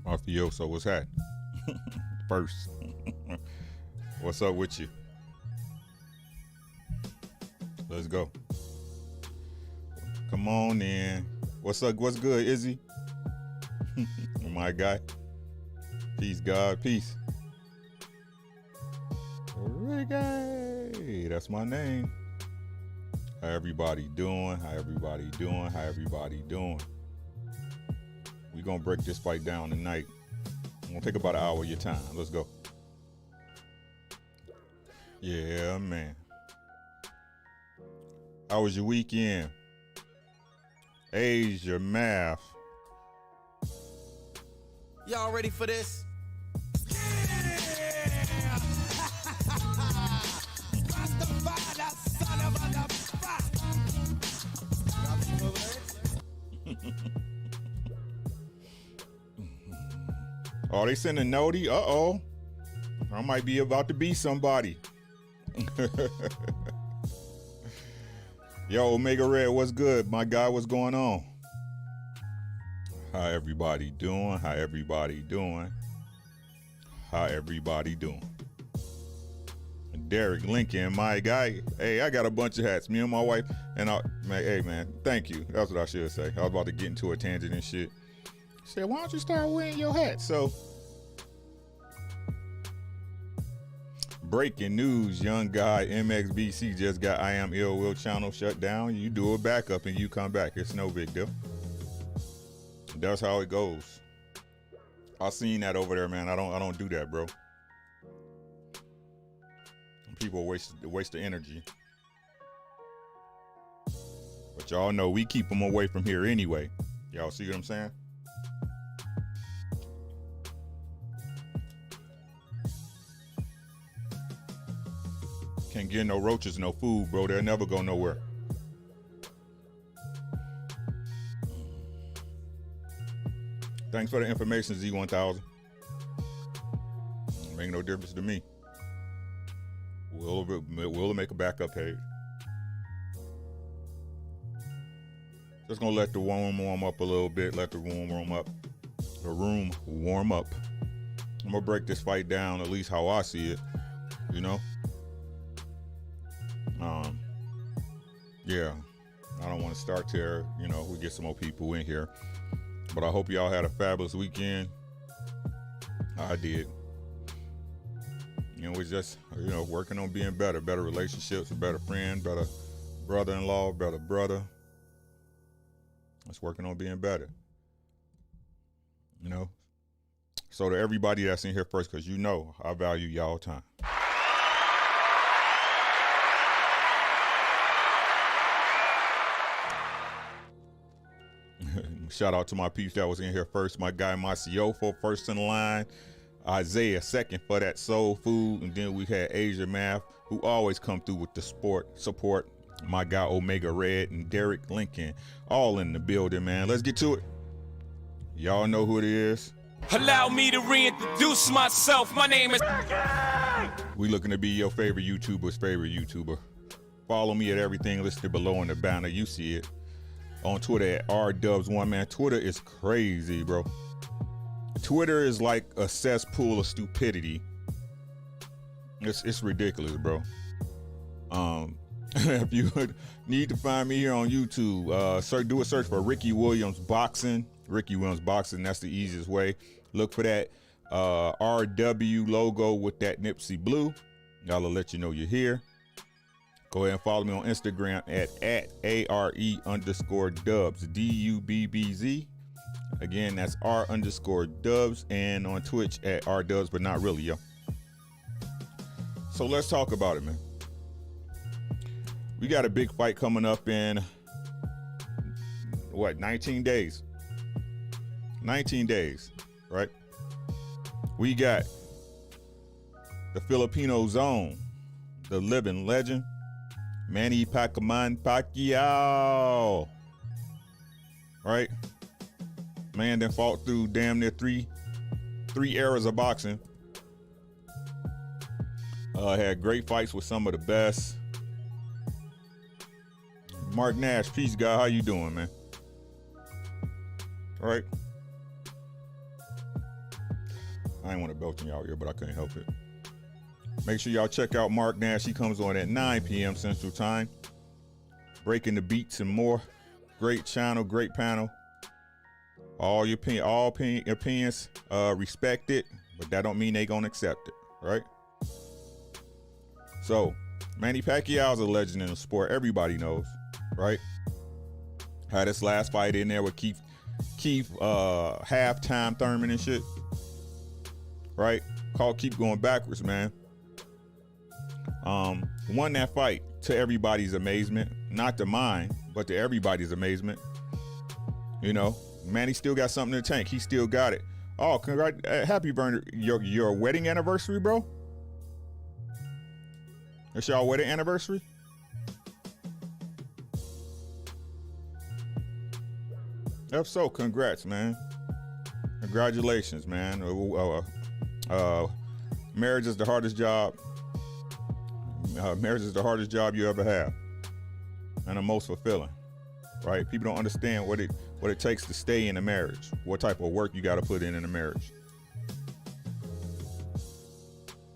Mafioso, what's happening? First, what's up with you? Let's go. Come on in. What's up? What's good, Izzy? My guy. Peace, God. Peace. Reggae. That's my name. How everybody doing? How everybody doing? How everybody doing? We're going to break this fight down tonight. I'm going to take about an hour of your time. Let's go. Yeah, man. How was your weekend? Asia, math. Y'all ready for this? Oh, they sending Nodi? Uh-oh. I might be about to be somebody. Yo, Omega Red, what's good? My guy, what's going on? How everybody doing? How everybody doing? How everybody doing? Derek Lincoln, my guy. Hey, I got a bunch of hats. Me and my wife, and hey, man, thank you. That's what I should say. I was about to get into a tangent and shit. Said, why don't you start wearing your hat? So, breaking news, young guy MXBC just got I Am Ill Will channel shut down. You do a backup and you come back. It's no big deal. That's how it goes. I seen that over there, man. I don't do that, bro. People waste the energy. But y'all know we keep them away from here anyway. Y'all see what I'm saying? Can't get no roaches, no food, bro. They'll never go nowhere. Thanks for the information, Z1000. Make no difference to me. We'll make a backup page. Just gonna let the room warm up a little bit. Let the room warm up. The room warm up. I'm gonna break this fight down, at least how I see it. You know. Yeah. I don't want to start there. You know, we get some more people in here. But I hope y'all had a fabulous weekend. I did. You know, we're just, you know, working on being better relationships, a better friend, better brother-in-law, better brother. Just working on being better. You know? So to everybody that's in here first, because you know I value y'all time. Shout out to my peeps that was in here first. My guy Maciofo, first in line. Isaiah second for that soul food. And then we had Asia Math, who always come through with the support. My guy Omega Red and Derek Lincoln, all in the building, man. Let's get to it. Y'all know who it is. Allow me to reintroduce myself. My name is We looking to be your favorite YouTuber's favorite YouTuber. Follow me at everything listed below in the banner. You see it. On Twitter at aredubbz1, man. Twitter is crazy, bro. Twitter is like a cesspool of stupidity. It's ridiculous, bro. If you need to find me here on YouTube, do a search for Ricky Williams Boxing. Ricky Williams Boxing, that's the easiest way. Look for that RW logo with that Nipsey blue. That'll let you know you're here. Go ahead and follow me on Instagram at @ARE_dubz, DUBBZ. Again, that's R_dubz, and on Twitch at aredubbz, but not really, yo. So let's talk about it, man. We got a big fight coming up in, 19 days? 19 days, right? We got the Filipino Zone, the living legend, Manny Pacquiao, right? Man then fought through damn near three eras of boxing. Had great fights with some of the best. Mark Nash, peace, guy. How you doing, man? All right. I ain't want to belch in y'all ear, but I couldn't help it. Make sure y'all check out Mark Nash. He comes on at 9 p.m. Central Time. Breaking the beats and more. Great channel, great panel. All opinions respected, but that don't mean they gonna accept it, right? So, Manny Pacquiao is a legend in the sport. Everybody knows, right? Had his last fight in there with Keith halftime Thurman and shit, right? Called Keep Going Backwards, man. Won that fight to everybody's amazement, not to mine, but to everybody's amazement. You know, Manny still got something in the tank. He still got it. Oh, happy burner, your wedding anniversary, bro. It's y'all wedding anniversary? If so, congrats, man. Congratulations, man. Marriage is the hardest job. Marriage is the hardest job you ever have, and the most fulfilling, right? People don't understand what it takes to stay in a marriage, what type of work you got to put in a marriage.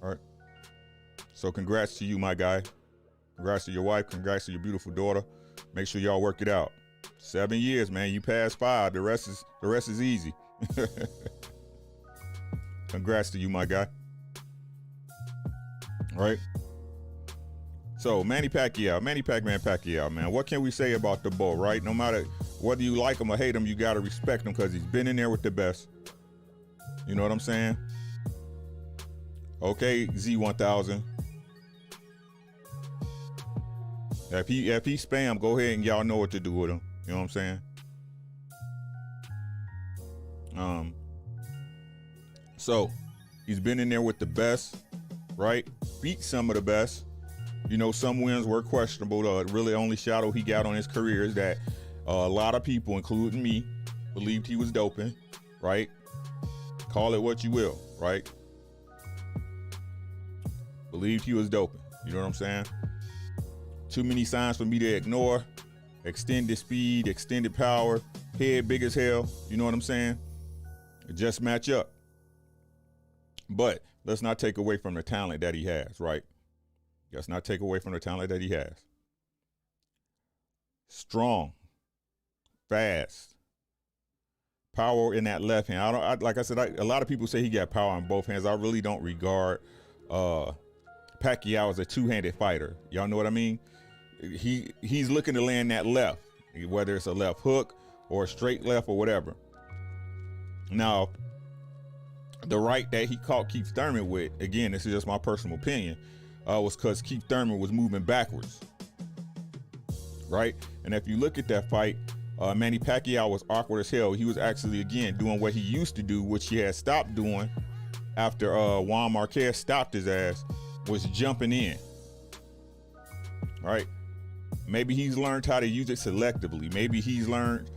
All right. So congrats to you, my guy. Congrats to your wife. Congrats to your beautiful daughter. Make sure y'all work it out. 7 years, man. You passed 5. The rest is easy. Congrats to you, my guy. All right. So Manny Pacquiao, Manny Pacquiao, man. What can we say about the bull, right? No matter whether you like him or hate him, you got to respect him because he's been in there with the best. You know what I'm saying? Okay, Z1000. If he spam, go ahead and y'all know what to do with him. You know what I'm saying? So he's been in there with the best, right? Beat some of the best. You know, some wins were questionable. Really only shadow he got on his career is that a lot of people, including me, believed he was doping, right? Call it what you will, right? Believed he was doping. You know what I'm saying? Too many signs for me to ignore. Extended speed, extended power, head big as hell. You know what I'm saying? It just match up. But let's not take away from the talent that he has, right? Let's not take away from the talent that he has. Strong, fast, power in that left hand. Like I said, a lot of people say he got power in both hands. I really don't regard Pacquiao as a two-handed fighter. Y'all know what I mean? He's looking to land that left, whether it's a left hook or a straight left or whatever. Now, the right that he caught Keith Thurman with, again, this is just my personal opinion, was because Keith Thurman was moving backwards, right? And if you look at that fight, Manny Pacquiao was awkward as hell. He was actually, again, doing what he used to do, which he had stopped doing after Juan Marquez stopped his ass was jumping in. Right? Maybe he's learned how to use it selectively. Maybe he's learned,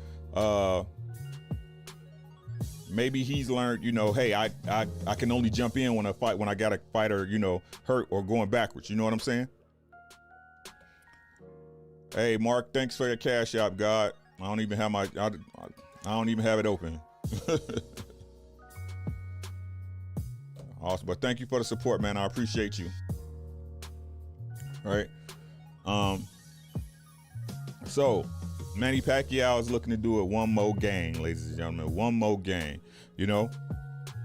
you know, hey, I can only jump in when I got a fighter, you know, hurt or going backwards. You know what I'm saying? Hey, Mark, thanks for your Cash App, God. I don't even have I don't even have it open. Awesome, but thank you for the support, man. I appreciate you. All right. So Manny Pacquiao is looking to do it one more game, ladies and gentlemen. One more game, you know,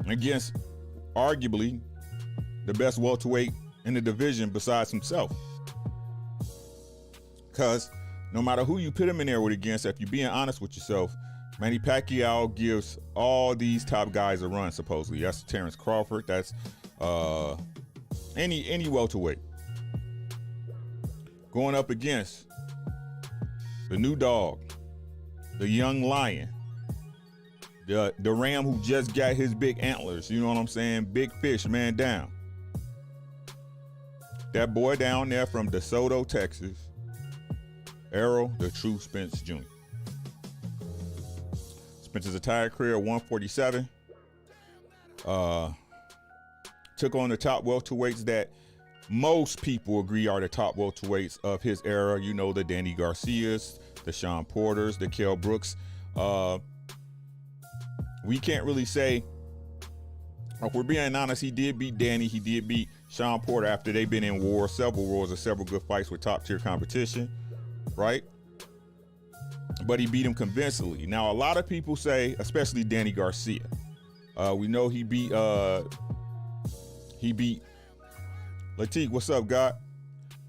against arguably the best welterweight in the division besides himself. Because no matter who you put him in there with against, if you're being honest with yourself, Manny Pacquiao gives all these top guys a run, supposedly. That's Terrence Crawford. That's any welterweight. Going up against the new dog, the young lion, the ram who just got his big antlers, you know what I'm saying? Big fish, man down. That boy down there from DeSoto, Texas, Errol the True Spence Jr. Spence's entire career, 147. Took on the top welterweights that most people agree are the top welterweights of his era. You know, the Danny Garcias, the Sean Porters, the Kell Brooks. We can't really say, if we're being honest, he did beat Danny. He did beat Sean Porter after they've been in war, several wars and several good fights with top tier competition, right? But he beat him convincingly. Now, a lot of people say, especially Danny Garcia, we know he beat Latique, what's up, God?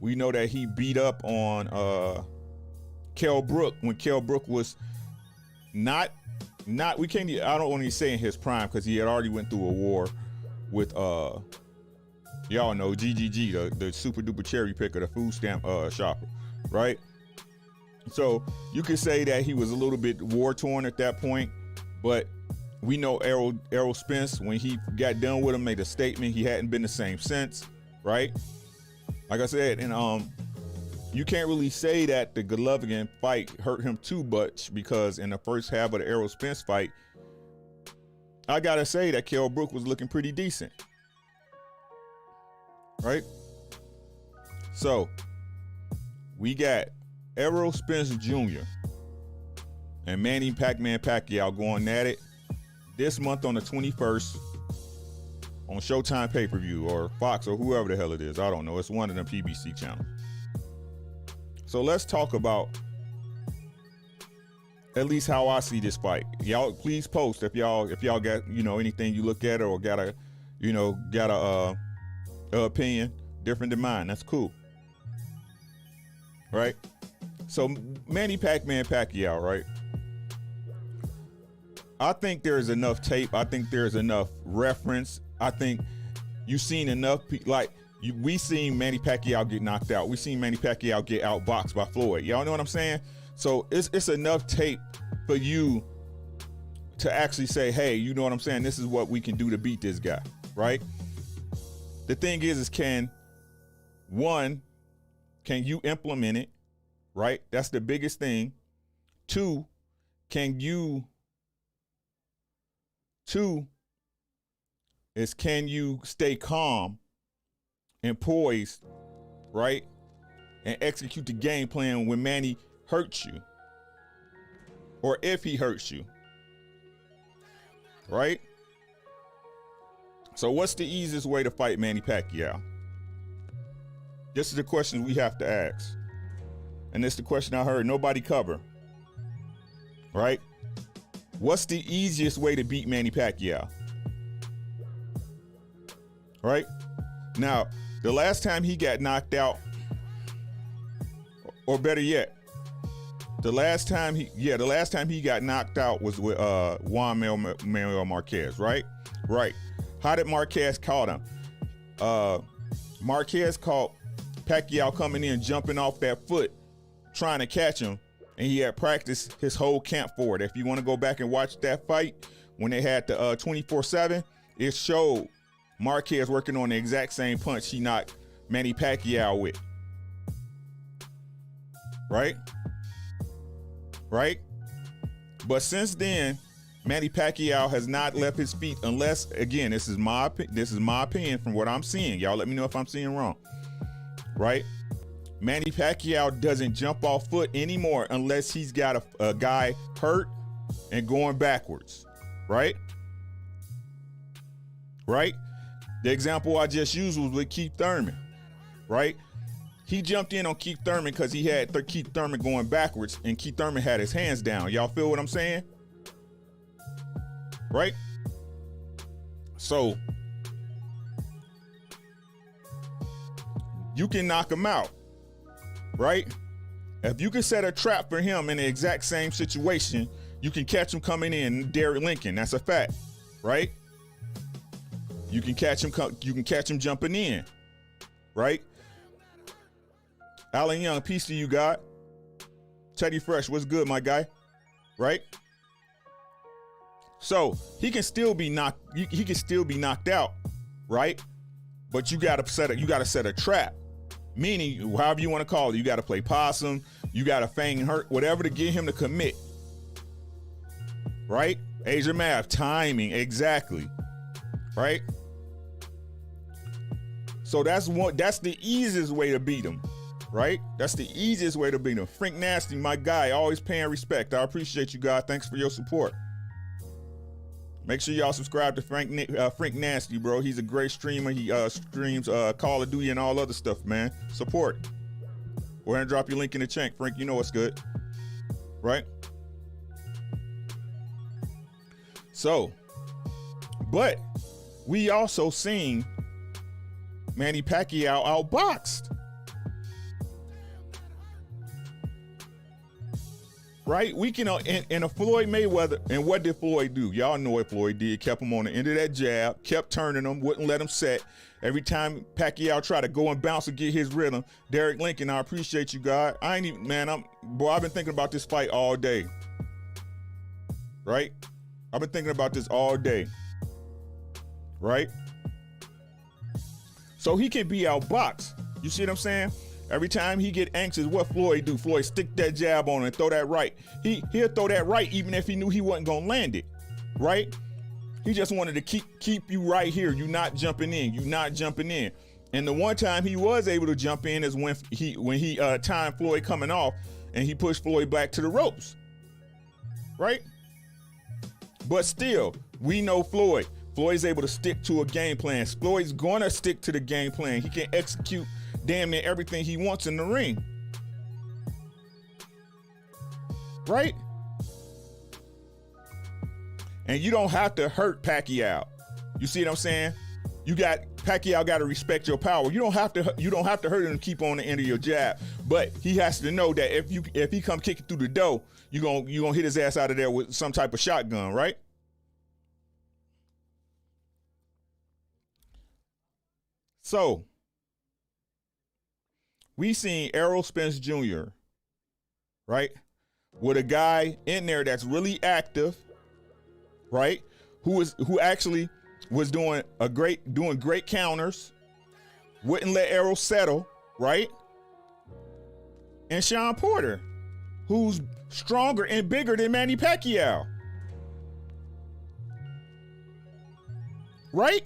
We know that he beat up on Kell Brook when Kell Brook was I don't want to say in his prime, because he had already went through a war with y'all know GGG, the super duper cherry picker, the food stamp shopper, right? So you could say that he was a little bit war torn at that point, but we know Errol Spence, when he got done with him, made a statement. He hadn't been the same since, right? Like I said, and you can't really say that the Golovkin fight hurt him too much, because in the first half of the Errol Spence fight, I gotta say that Kell Brook was looking pretty decent, right? So we got Errol Spence Jr. and Manny Pac-Man Pacquiao going at it this month on the 21st on Showtime pay-per-view or Fox or whoever the hell it is. I don't know. It's one of them PBC channels. So let's talk about at least how I see this fight. Y'all please post if y'all got, you know, anything you look at or got a opinion different than mine. That's cool. Right? So Manny Pac-Man Pacquiao, right? I think there's enough tape. I think there's enough reference. I think you've seen enough we seen Manny Pacquiao get knocked out. We seen Manny Pacquiao get outboxed by Floyd. Y'all know what I'm saying? So it's enough tape for you to actually say, hey, you know what I'm saying? This is what we can do to beat this guy, right? The thing is can you implement it, right? That's the biggest thing. Two is can you stay calm and poised, right? And execute the game plan when Manny hurts you, or if he hurts you, right? So what's the easiest way to fight Manny Pacquiao? This is the question we have to ask. And it's the question I heard nobody cover, right? What's the easiest way to beat Manny Pacquiao? Right? Now, the last time he got knocked out, or better yet, the last time he got knocked out was with Juan Manuel Marquez, right? Right. How did Marquez caught him? Marquez caught Pacquiao coming in, jumping off that foot, trying to catch him, and he had practiced his whole camp for it. If you want to go back and watch that fight, when they had the 24/7, it showed Marquez working on the exact same punch he knocked Manny Pacquiao with. Right? Right? But since then, Manny Pacquiao has not left his feet unless, again, this is my opinion from what I'm seeing. Y'all let me know if I'm seeing wrong. Right? Manny Pacquiao doesn't jump off foot anymore unless he's got a guy hurt and going backwards. Right? Right? The example I just used was with Keith Thurman. Right? He jumped in on Keith Thurman because he had Keith Thurman going backwards and Keith Thurman had his hands down. Y'all feel what I'm saying? Right? So you can knock him out. Right? If you can set a trap for him in the exact same situation, you can catch him coming in, Derek Lincoln. That's a fact. Right? You can catch him jumping in. Right? Alan Young, peace to you, God. Teddy Fresh, what's good, my guy? Right? So he can still be knocked. He can still be knocked out, right? But you gotta set a trap. Meaning, however you want to call it, you gotta play possum. You gotta feign hurt, whatever to get him to commit. Right? Asia math, timing, exactly. Right? So that's the easiest way to beat him. Right? That's the easiest way to beat him. Frank Nasty, my guy, always paying respect. I appreciate you, God. Thanks for your support. Make sure y'all subscribe to Frank Nasty, bro. He's a great streamer. He streams Call of Duty and all other stuff, man. Support. Go ahead and drop your link in the chat, Frank. You know what's good. Right? So, but we also seen Manny Pacquiao outboxed. Right? We can, in a Floyd Mayweather, and what did Floyd do? Y'all know what Floyd did. Kept him on the end of that jab, kept turning him, wouldn't let him set. Every time Pacquiao tried to go and bounce and get his rhythm, Derek Lincoln, I appreciate you, God. I ain't even, man, I've been thinking about this fight all day. Right? I've been thinking about this all day. Right? So he can be outboxed. You see what I'm saying? Every time he get anxious, what Floyd do? Floyd stick that jab on and throw that right. He'll throw that right even if he knew he wasn't gonna land it, right? He just wanted to keep you right here. You not jumping in. You not jumping in. And the one time he was able to jump in is when he timed Floyd coming off and he pushed Floyd back to the ropes, right? But still, we know Floyd. Floyd's able to stick to a game plan. Floyd's gonna stick to the game plan. He can execute damn near everything he wants in the ring. Right? And you don't have to hurt Pacquiao. You see what I'm saying? Pacquiao got to respect your power. You don't have to hurt him to keep on the end of your jab. But he has to know that if he come kicking through the door, you gonna hit his ass out of there with some type of shotgun, right? So we seen Errol Spence Jr., right? With a guy in there that's really active, right? Who actually was doing great counters, wouldn't let Errol settle, right? And Sean Porter, who's stronger and bigger than Manny Pacquiao. Right?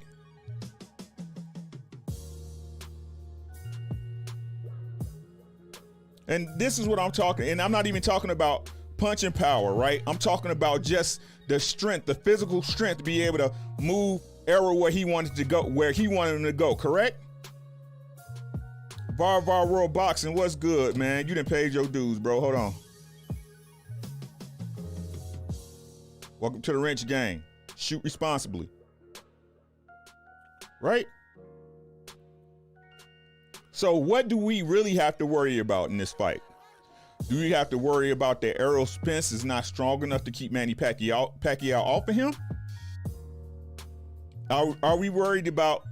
And this is what I'm talking, and I'm not even talking about punching power, right? I'm talking about just the strength, the physical strength to be able to move Errol where he wanted him to go, correct? Var World Boxing, what's good, man? You done paid your dues, bro. Hold on. Welcome to the Wrench Gang. Shoot responsibly. Right? So what do we really have to worry about in this fight? Do we have to worry about that Errol Spence is not strong enough to keep Manny Pacquiao off of him? Are we worried about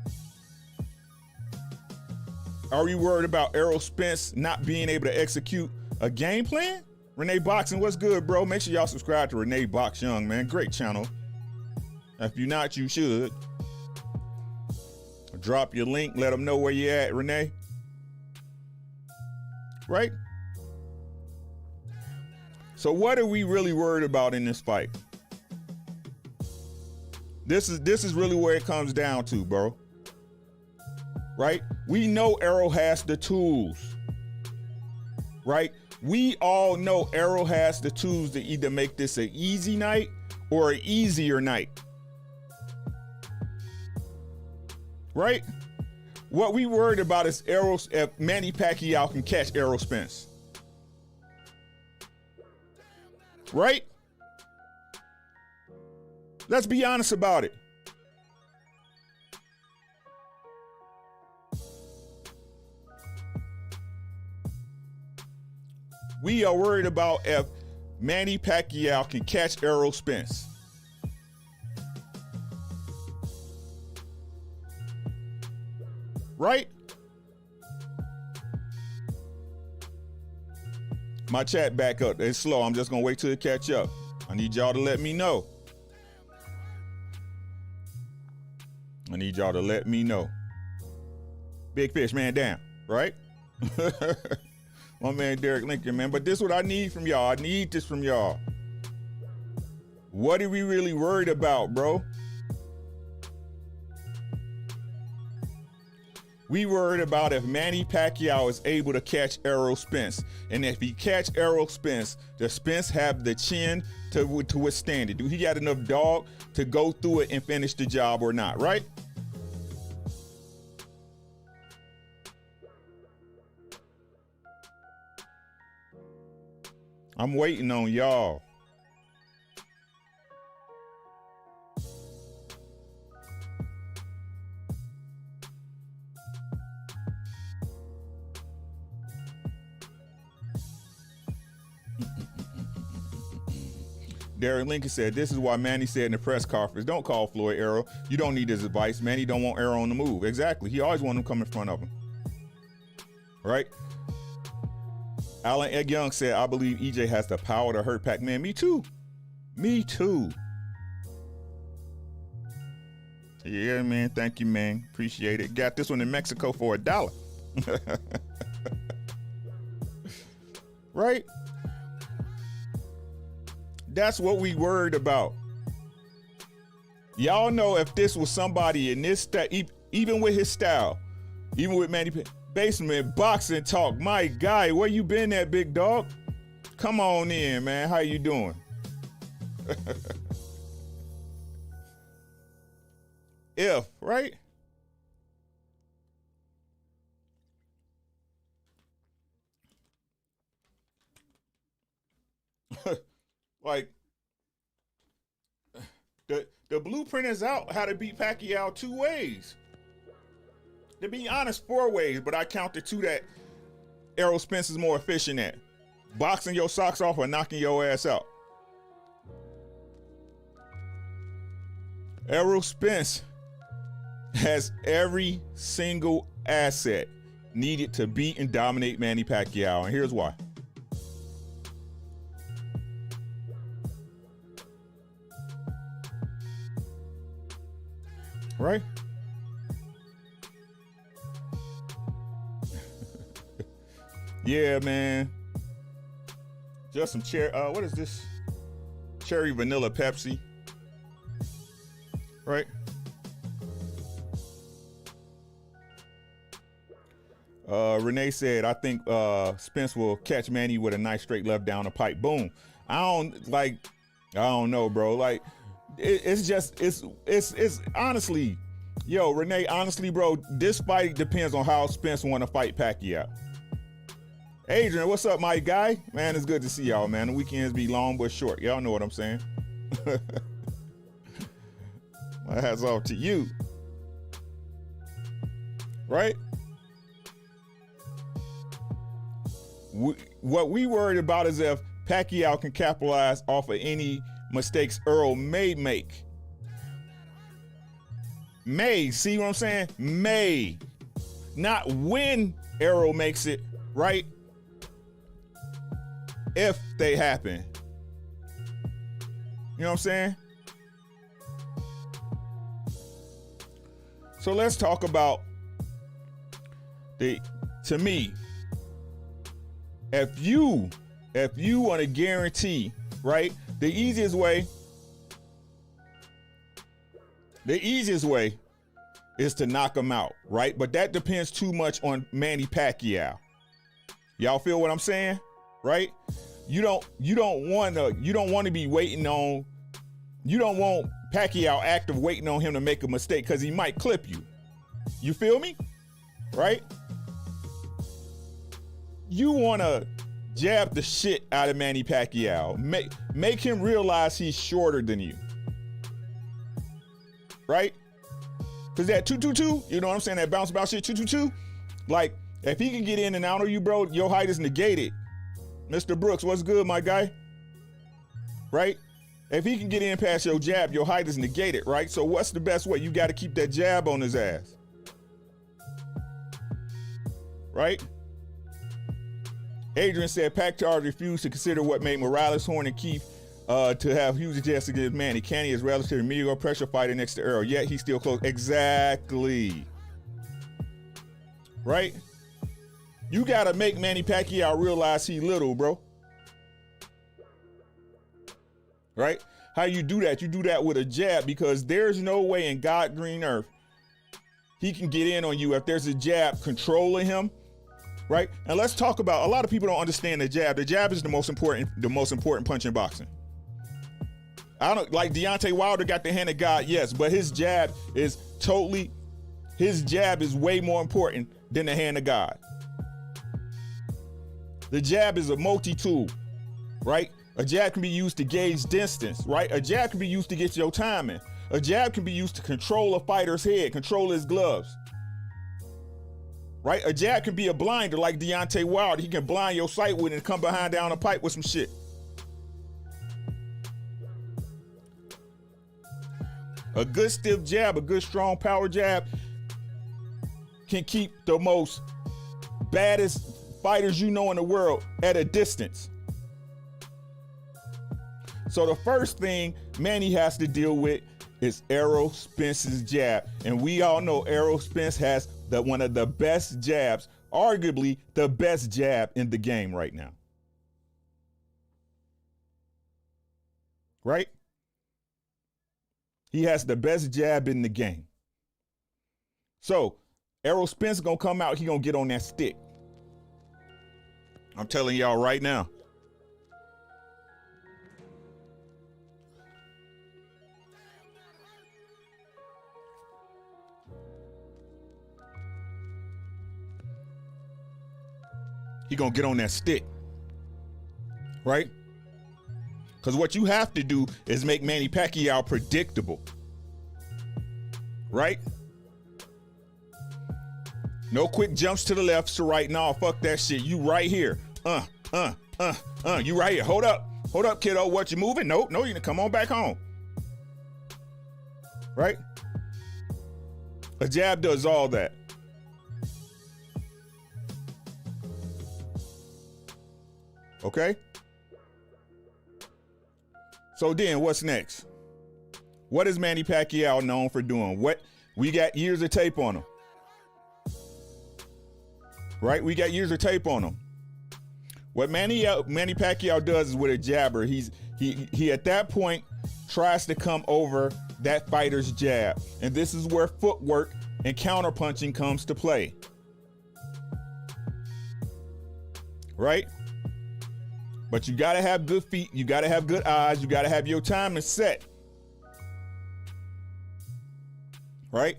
Errol Spence not being able to execute a game plan? Renee Boxing, what's good, bro? Make sure y'all subscribe to Renee Box Young, man. Great channel. If you're not, you should. Drop your link. Let them know where you at, Renee. Right? So what are we really worried about in this fight? This is really where it comes down to, bro. Right? We know Arrow has the tools. Right? We all know Arrow has the tools to either make this an easy night or an easier night. Right? What we worried about is if Manny Pacquiao can catch Errol Spence. Right? Let's be honest about it. We are worried about if Manny Pacquiao can catch Errol Spence. Right? My chat back up. It's slow. I'm just going to wait till it catch up. I need y'all to let me know. I need y'all to let me know. Big fish, man, down. Right? My man Derek Lincoln, man. But this is what I need from y'all. I need this from y'all. What are we really worried about, bro? We worried about if Manny Pacquiao is able to catch Errol Spence. And if he catch Errol Spence, does Spence have the chin to withstand it? Do he got enough dog to go through it and finish the job or not, right? I'm waiting on y'all. Derek Lincoln said, this is why Manny said in the press conference, don't call Floyd Arrow. You don't need his advice. Manny don't want Arrow on the move. Exactly. He always wanted him to come in front of him. Right? Alan Egg Young said, I believe EJ has the power to hurt Pac-Man. Me too. Me too. Yeah, man. Thank you, man. Appreciate it. Got this one in Mexico for $1. Right? That's what we worried about. Y'all know if this was somebody in this style, even with his style, even with Manny Basement boxing talk, my guy, where you been at, big dog? Come on in, man. How you doing? If, right? Like, the blueprint is out how to beat Pacquiao 2 ways. To be honest, 4 ways, but I counted 2 that Errol Spence is more efficient at. Boxing your socks off or knocking your ass out. Errol Spence has every single asset needed to beat and dominate Manny Pacquiao, and here's why. Right? Yeah, man. Just some cherry. What is this? Cherry vanilla Pepsi. Right? Renee said, I think Spence will catch Manny with a nice straight left down the pipe. Boom. I don't know, bro. Like, it's honestly, yo, Renee, honestly, bro, this fight depends on how Spence want to fight Pacquiao. Adrian, what's up, my guy? Man, it's good to see y'all, man. The weekends be long but short. Y'all know what I'm saying. My hat's off to you. Right? What we worried about is if Pacquiao can capitalize off of any mistakes Earl may make. May, see what I'm saying? May. Not when Errol makes it, right? If they happen. You know what I'm saying? So let's talk about to me, if you want to guarantee, right? The easiest way is to knock him out, right? But that depends too much on Manny Pacquiao. Y'all feel what I'm saying? Right? You don't want to be waiting on, you don't want Pacquiao active waiting on him to make a mistake because he might clip you. You feel me? Right? You want to jab the shit out of Manny Pacquiao. Make him realize he's shorter than you. Right? Because that 222, you know what I'm saying? That bounce shit 222. Like, if he can get in and out of you, bro, your height is negated. Mr. Brooks, what's good, my guy? Right? If he can get in past your jab, your height is negated, right? So what's the best way? You got to keep that jab on his ass. Right? Adrian said Pacquiao refused to consider what made Morales, Horn, and Keith to have huge attacks against Manny. Canny is relatively mediocre pressure fighter next to Errol, yet he's still close. Exactly. Right? You got to make Manny Pacquiao realize he little, bro. Right? How you do that? You do that with a jab, because there's no way in God green earth he can get in on you if there's a jab controlling him. Right? And let's talk about, a lot of people don't understand the jab. The jab is the most important punch in boxing. I don't like Deontay Wilder got the hand of God, yes, but his jab is way more important than the hand of God. The jab is a multi-tool, right? A jab can be used to gauge distance, right? A jab can be used to get your timing. A jab can be used to control a fighter's head, control his gloves. Right? A jab can be a blinder like Deontay Wilder. He can blind your sight with it and come behind down a pipe with some shit. A good stiff jab, a good strong power jab can keep the most baddest fighters you know in the world at a distance. So the first thing Manny has to deal with is Errol Spence's jab. And we all know Errol Spence has one of the best jabs, arguably the best jab in the game right now. Right? He has the best jab in the game. So Errol Spence gonna come out, he gonna get on that stick. I'm telling y'all right now. He gonna get on that stick, right? Because what you have to do is make Manny Pacquiao predictable, right? No quick jumps to the left, to right. No, fuck that shit. You right here. You right here. Hold up, kiddo. What, you moving? No, you can come on back home, right? A jab does all that. Okay? So then what's next? What is Manny Pacquiao known for doing? What, we got years of tape on him. Right? We got years of tape on him. What Manny Pacquiao does is with a jabber, he at that point tries to come over that fighter's jab. And this is where footwork and counterpunching comes to play. Right? But you gotta have good feet, you gotta have good eyes, you gotta have your timing set. Right?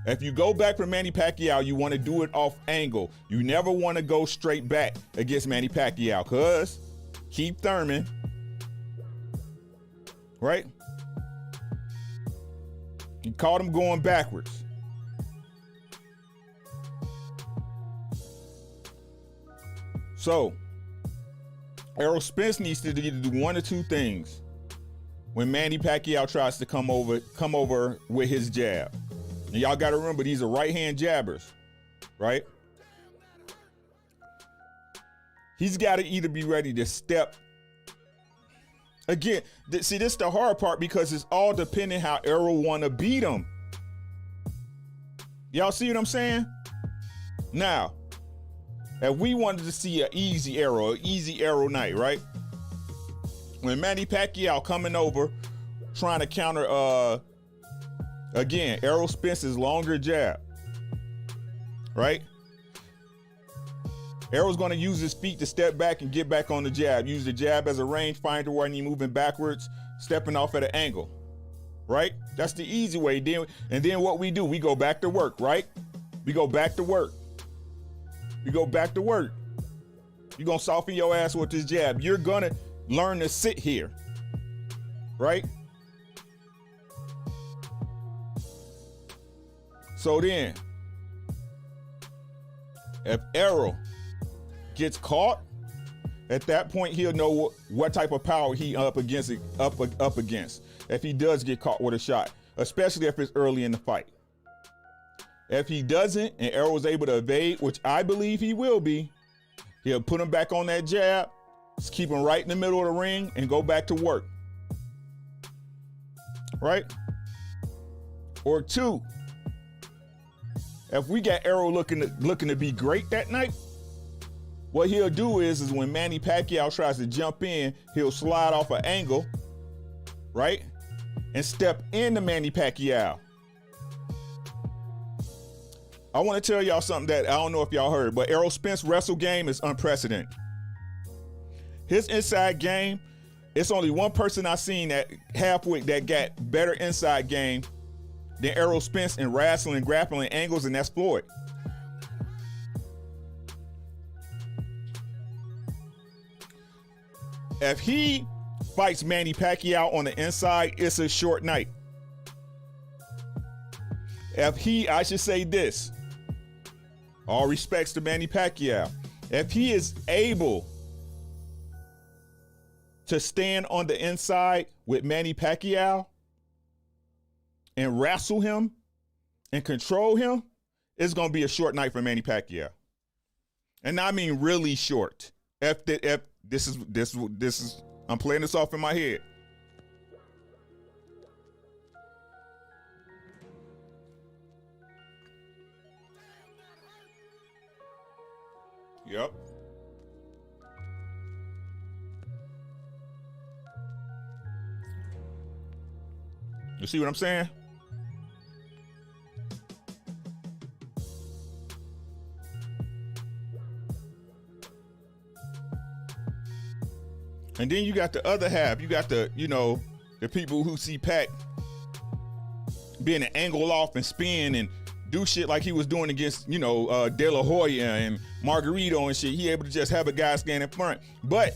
If you go back for Manny Pacquiao, you wanna do it off angle. You never wanna go straight back against Manny Pacquiao, cause Keith Thurman, right? He caught him going backwards. So, Errol Spence needs to either do one or two things when Manny Pacquiao tries to come over with his jab. And y'all got to remember, these are right-hand jabbers, right? He's got to either be ready to step. Again, see, this is the hard part because it's all depending how Errol want to beat him. Y'all see what I'm saying? Now, if we wanted to see an easy arrow night, right? When Manny Pacquiao coming over, trying to counter, again, Errol Spence's longer jab, right? Errol's going to use his feet to step back and get back on the jab. Use the jab as a rangefinder when he's moving backwards, stepping off at an angle, right? That's the easy way. And then what we do, we go back to work, right? We go back to work. We go back to work. You're going to soften your ass with this jab. You're going to learn to sit here, right? So then, if Errol gets caught, at that point he'll know what type of power he up against. If he does get caught with a shot, especially if it's early in the fight. If he doesn't, and Errol is able to evade, which I believe he will be, he'll put him back on that jab, just keep him right in the middle of the ring, and go back to work. Right? Or two, if we got Errol looking to be great that night, what he'll do is when Manny Pacquiao tries to jump in, he'll slide off an angle, right? And step into Manny Pacquiao. I want to tell y'all something that I don't know if y'all heard, but Errol Spence wrestle game is unprecedented. His inside game, it's only one person I've seen that halfway that got better inside game than Errol Spence in wrestling and grappling angles, and that's Floyd. If he fights Manny Pacquiao on the inside, it's a short night. I should say this, all respects to Manny Pacquiao, if he is able to stand on the inside with Manny Pacquiao and wrestle him and control him, it's going to be a short night for Manny Pacquiao. And I mean really short. This is I'm playing this off in my head. Yep. You see what I'm saying? And then you got the other half. You got the people who see Pac being an angle off and spin and do shit like he was doing against, De La Hoya and Margarito and shit. He able to just have a guy stand in front. But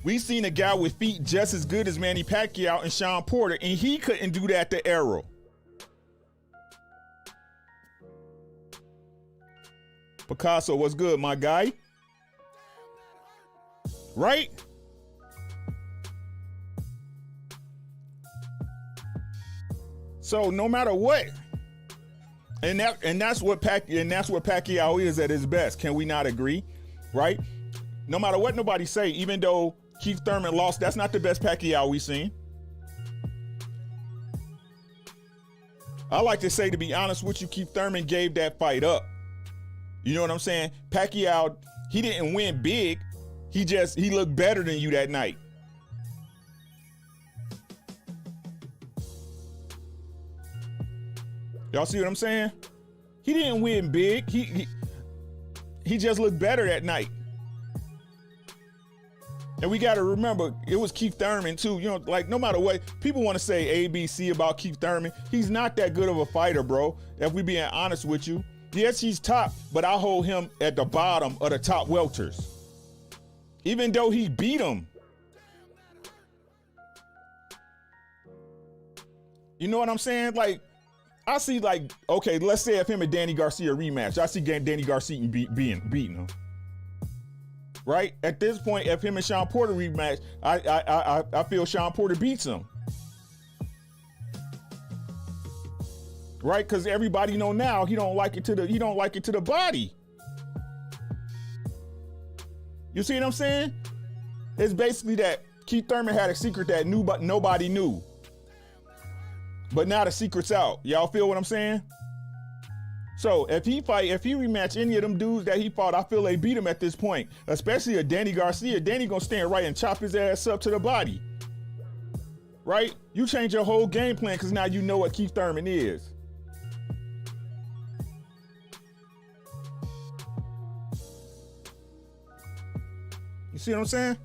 we seen a guy with feet just as good as Manny Pacquiao and Sean Porter, and he couldn't do that to Errol. Picasso, what's good, my guy? Right? So no matter what, and that's what Pacquiao is at his best. Can we not agree? Right? No matter what nobody say, even though Keith Thurman lost, that's not the best Pacquiao we've seen. I like to say, to be honest with you, Keith Thurman gave that fight up. You know what I'm saying? Pacquiao, he didn't win big. He looked better than you that night. Y'all see what I'm saying? He didn't win big. He just looked better that night. And we got to remember, it was Keith Thurman too. Like no matter what, people want to say ABC about Keith Thurman. He's not that good of a fighter, bro. If we being honest with you. Yes, he's top, but I hold him at the bottom of the top welters. Even though he beat him. You know what I'm saying? Like, I see okay, let's say if him and Danny Garcia rematch, I see Danny Garcia beating him. Right? At this point, if him and Sean Porter rematch, I feel Sean Porter beats him. Right? Because everybody know now he don't like it to the body. You see what I'm saying? It's basically that Keith Thurman had a secret that nobody knew. But now the secret's out. Y'all feel what I'm saying? So if he rematch any of them dudes that he fought, I feel they beat him at this point. Especially a Danny Garcia. Danny gonna stand right and chop his ass up to the body. Right? You change your whole game plan because now you know what Keith Thurman is. You see what I'm saying?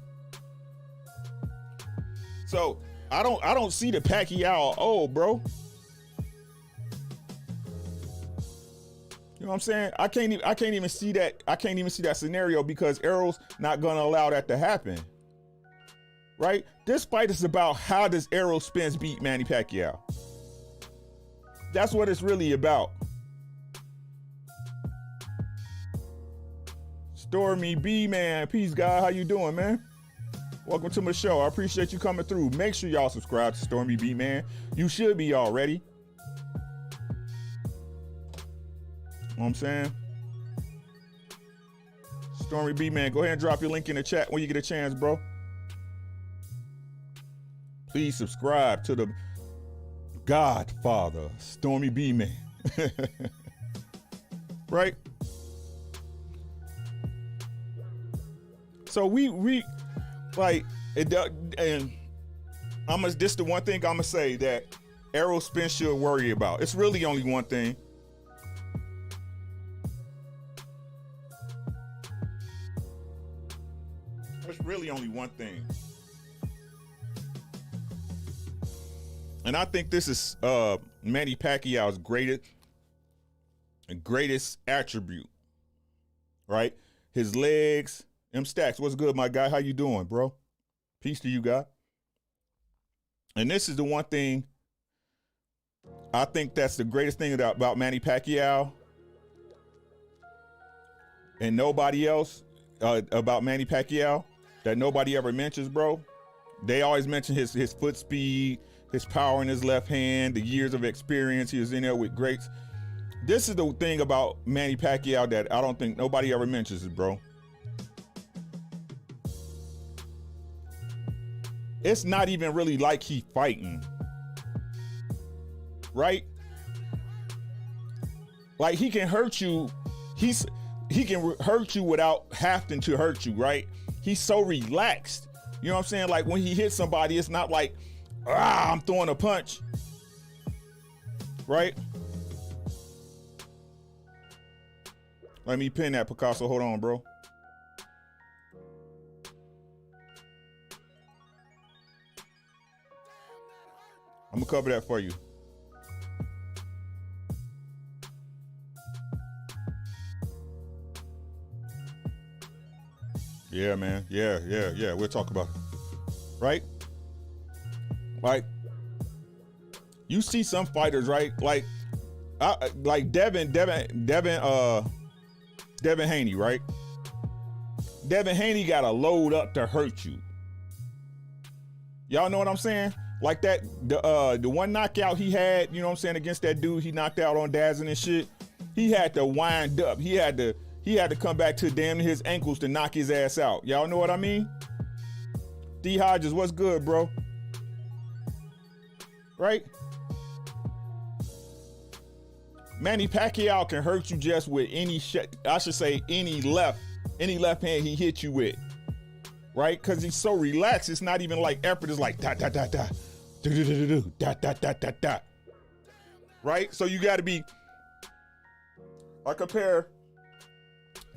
So I don't see the Pacquiao old, bro. You know what I'm saying? I can't even see that. I can't even see that scenario because Errol's not gonna allow that to happen. Right? This fight is about how does Errol Spence beat Manny Pacquiao. That's what it's really about. Stormy B, man. Peace, God. How you doing, man? Welcome to my show. I appreciate you coming through. Make sure y'all subscribe to Stormy B, man. You should be already. You know what I'm saying? Stormy B, man. Go ahead and drop your link in the chat when you get a chance, bro. Please subscribe to the Godfather, Stormy B, man. Right? So we like it, and this the one thing I'm gonna say that Errol Spence should worry about. It's really only one thing. There's really only one thing. And I think this is Manny Pacquiao's greatest attribute, right? His legs. M Stacks, what's good, my guy? How you doing, bro? Peace to you, guy. And this is the one thing I think that's the greatest thing about Manny Pacquiao and nobody else about Manny Pacquiao that nobody ever mentions, bro. They always mention his foot speed, his power in his left hand, the years of experience. He was in there with greats. This is the thing about Manny Pacquiao that I don't think nobody ever mentions it, bro. It's not even really like he fighting, right? Like he can hurt you. He can hurt you without having to hurt you, right? He's so relaxed. You know what I'm saying? Like when he hits somebody, it's not like, I'm throwing a punch, right? Let me pin that, Picasso. Hold on, bro. I'm gonna cover that for you. Yeah, man. Yeah. We'll talk about it. Right? Like, you see some fighters, right? Like Devin Haney, right? Devin Haney got to load up to hurt you. Y'all know what I'm saying? Like that, the one knockout he had, you know what I'm saying, against that dude he knocked out on Dazzin and shit. He had to wind up. He had to come back to damn his ankles to knock his ass out. Y'all know what I mean? D Hodges, what's good, bro? Right? Manny Pacquiao can hurt you just with any any left hand he hit you with. Right? Because he's so relaxed, it's not even like effort. It's like da da da da, da da da da da. Right? So you got to be. I compare.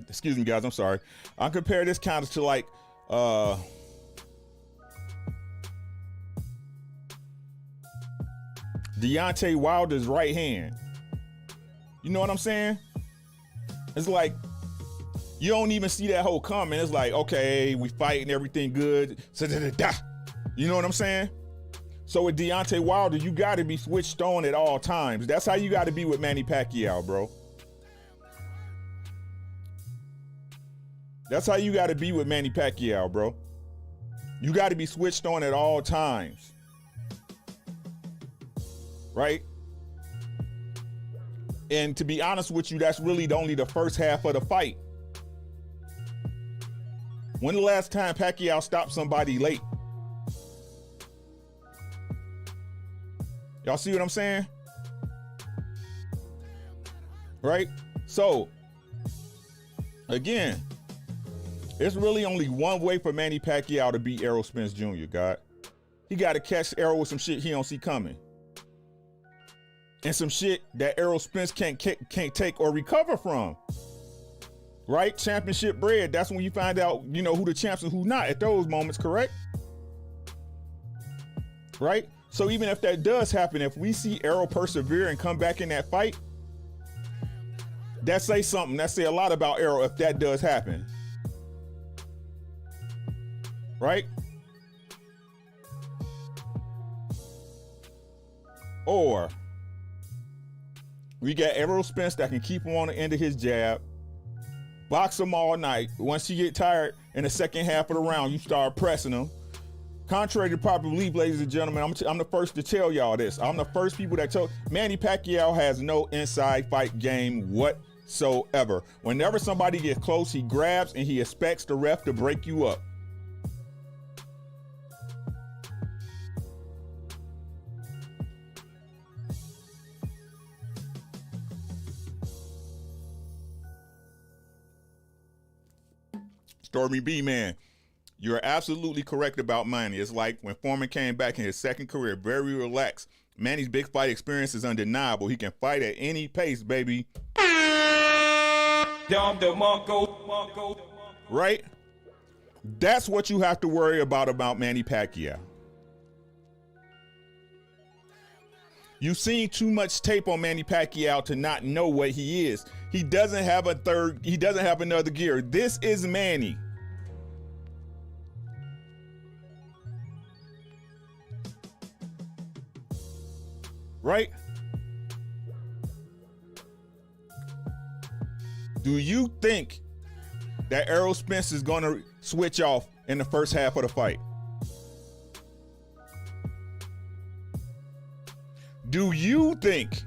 Excuse me, guys. I'm sorry. I compare this kind of to like Deontay Wilder's right hand. You know what I'm saying? It's like you don't even see that whole comment. It's like, okay, we fighting, everything good. You know what I'm saying? So with Deontay Wilder, you got to be switched on at all times. That's how you got to be with Manny Pacquiao, bro. That's how you got to be with Manny Pacquiao, bro. You got to be switched on at all times. Right? And to be honest with you, that's really only the first half of the fight. When the last time Pacquiao stopped somebody late? Y'all see what I'm saying? right? So, again, it's really only one way for Manny Pacquiao to beat Errol Spence Jr., God. He got to catch Errol with some shit he don't see coming. And some shit that Errol Spence can't take or recover from. Right? Championship bread. That's when you find out, you know, who the champs and who not at those moments, correct? Right? So even if that does happen, if we see Errol persevere and come back in that fight, that say something. That say a lot about Errol if that does happen. Right? Or we got Errol Spence that can keep him on the end of his jab, box him all night. Once you get tired in the second half of the round, you start pressing him. Contrary to popular belief, ladies and gentlemen, I'm the first to tell y'all this. I'm the first people that told Manny Pacquiao has no inside fight game whatsoever. Whenever somebody gets close, he grabs and he expects the ref to break you up. Stormy B, man, you're absolutely correct about Manny. It's like when Foreman came back in his second career, very relaxed. Manny's big fight experience is undeniable. He can fight at any pace, baby. Right? That's what you have to worry about Manny Pacquiao. You've seen too much tape on Manny Pacquiao to not know what he is. He doesn't have another gear. This is Manny. Right? Do you think that Errol Spence is going to switch off in the first half of the fight? Do you think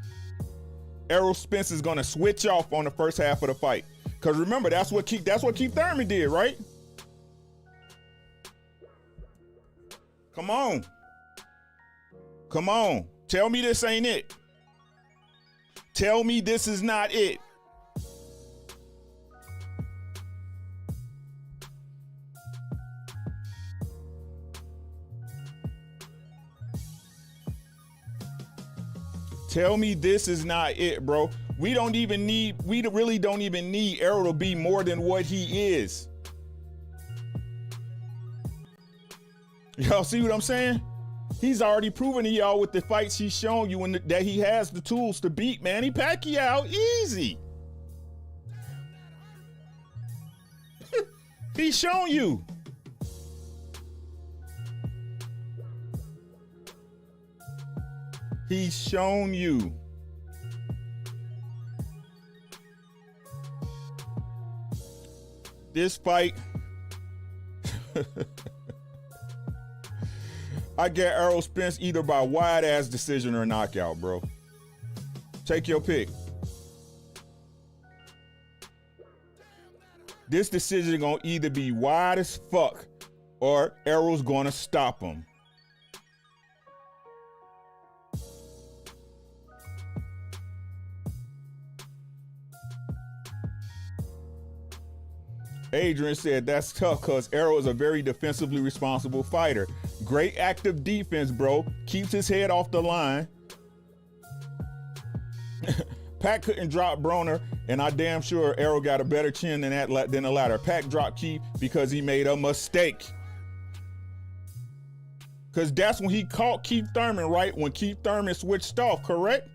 Errol Spence is going to switch off on the first half of the fight? Because remember, that's what Keith Thurman did, right? Come on. Come on. Tell me this ain't it. Tell me this is not it. Tell me this is not it, bro. We really don't even need Errol to be more than what he is. Y'all see what I'm saying? He's already proven to y'all with the fights he's shown you that he has the tools to beat Manny Pacquiao easy. He's shown you. He's shown you. This fight, I get Errol Spence either by wide ass decision or knockout, bro. Take your pick. This decision gonna either be wide as fuck or Errol's gonna stop him. Adrian said that's tough because Errol is a very defensively responsible fighter. Great active defense, bro. Keeps his head off the line. Pac couldn't drop Broner, and I damn sure Errol got a better chin than the latter. Pac dropped Keith because he made a mistake. Because that's when he caught Keith Thurman, right? When Keith Thurman switched off, correct?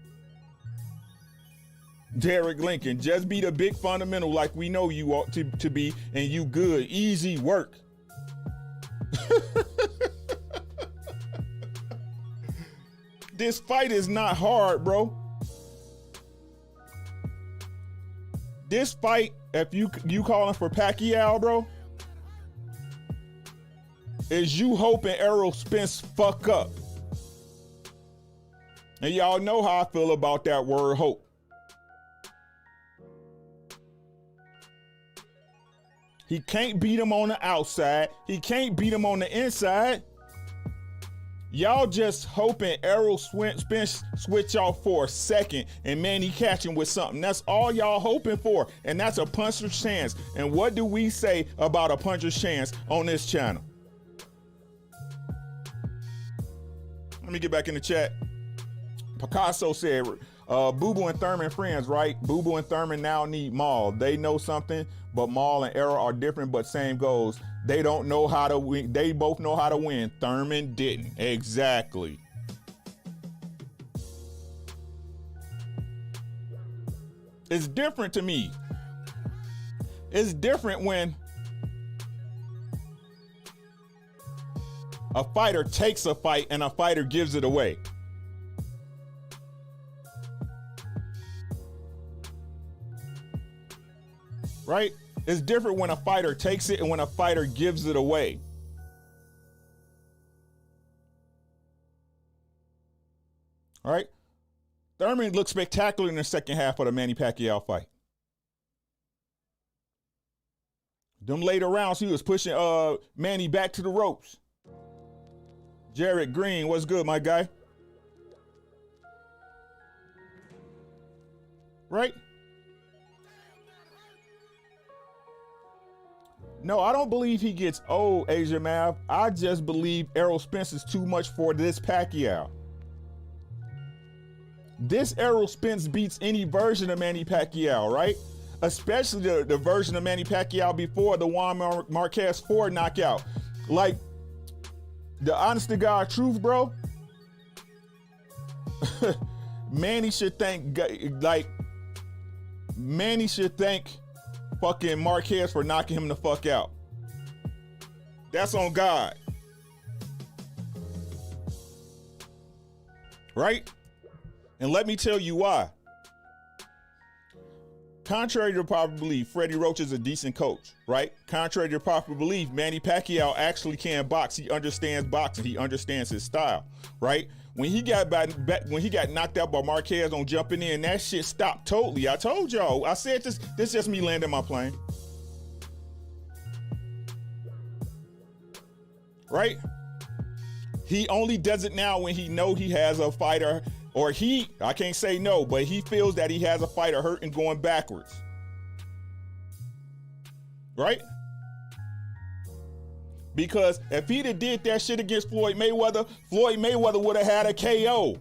Derek Lincoln, just be the big fundamental like we know you ought to be, and you good. Easy work. This fight is not hard, bro. This fight, if you calling for Pacquiao, bro, is you hoping Errol Spence fuck up. And y'all know how I feel about that word hope. He can't beat him on the outside. He can't beat him on the inside. Y'all just hoping Errol Spence switch off for a second and Manny catch him with something. That's all y'all hoping for, and that's a puncher's chance. And what do we say about a puncher's chance on this channel? Let me get back in the chat. Picasso said, Boo Boo and Thurman friends, right? Boo Boo and Thurman now need Maul. They know something, but Maul and Errol are different, but same goes. They don't know how to win. They both know how to win. Thurman didn't. Exactly. It's different to me. It's different when a fighter takes a fight and a fighter gives it away. Right? It's different when a fighter takes it and when a fighter gives it away. All right? Thurman looked spectacular in the second half of the Manny Pacquiao fight. Them later rounds, he was pushing Manny back to the ropes. Jared Green, what's good, my guy? Right? No, I don't believe he gets old, Asia Mav. I just believe Errol Spence is too much for this Pacquiao. This Errol Spence beats any version of Manny Pacquiao, right? Especially the version of Manny Pacquiao before the Juan Marquez 4 knockout. Like, the honest to God truth, bro. Manny should thank fucking Marquez for knocking him the fuck out. That's on God. Right? And let me tell you why. Contrary to popular belief, Freddie Roach is a decent coach, right? Contrary to popular belief, Manny Pacquiao actually can box. He understands boxing. He understands his style, right? When he got knocked out by Marquez on jumping in, that shit stopped totally. I told y'all. I said this is just me landing my plane. Right? He only does it now when he know he has a fighter, or I can't say no, but he feels that he has a fighter hurt and going backwards. Right? Because if he'd have did that shit against Floyd Mayweather would have had a KO.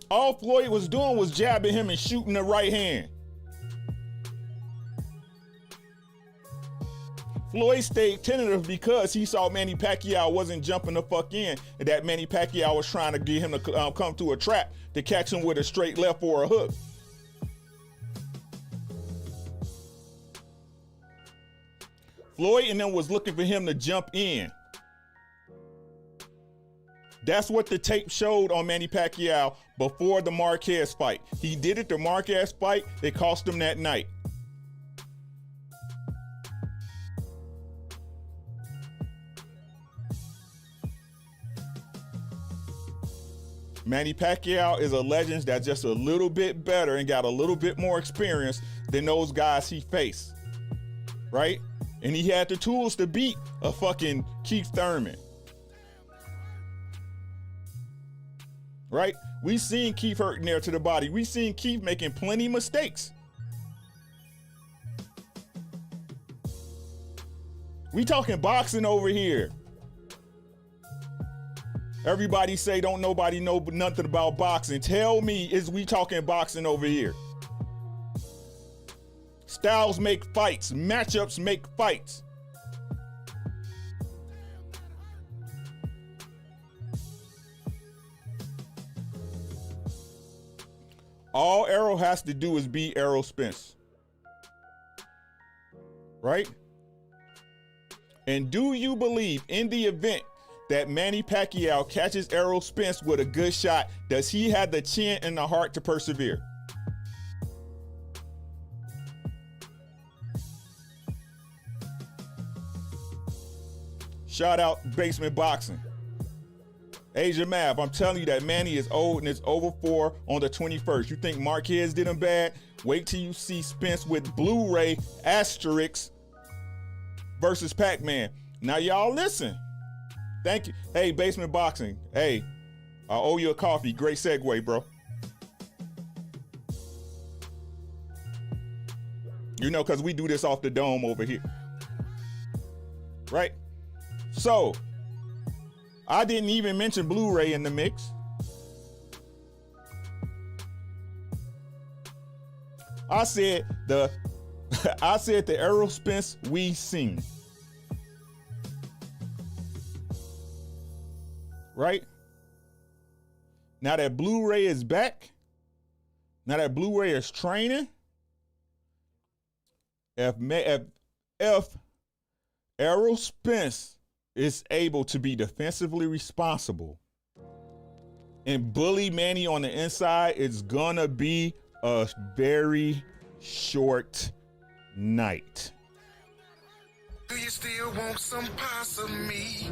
All Floyd was doing was jabbing him and shooting the right hand. Floyd stayed tentative because he saw Manny Pacquiao wasn't jumping the fuck in, and that Manny Pacquiao was trying to get him to come to a trap to catch him with a straight left or a hook. Floyd and them was looking for him to jump in. That's what the tape showed on Manny Pacquiao before the Marquez fight. He did it the Marquez fight. It cost him that night. Manny Pacquiao is a legend that's just a little bit better and got a little bit more experience than those guys he faced, right? And he had the tools to beat a fucking Keith Thurman, right? We seen Keith hurting there to the body. We seen Keith making plenty mistakes. We talking boxing over here. Everybody say don't nobody know nothing about boxing. Tell me, is we talking boxing over here? Styles make fights. Matchups make fights. All Errol has to do is beat Errol Spence. Right? And do you believe in the event that Manny Pacquiao catches Errol Spence with a good shot, does he have the chin and the heart to persevere? Shout out Basement Boxing. Asia Mav, I'm telling you that Manny is old and it's over 4 on the 21st. You think Marquez did him bad? Wait till you see Spence with Blu-ray asterisk versus Pac-Man. Now y'all listen. Thank you. Hey, Basement Boxing. Hey, I owe you a coffee. Great segue, bro. You know, because we do this off the dome over here. Right? So, I didn't even mention Blu-ray in the mix. I said the Errol Spence we seen. Right? Now that Blu-ray is back, now that Blu-ray is training, if Errol Spence is able to be defensively responsible and bully Manny on the inside, it's gonna be a very short night. Do you still want some parts of me?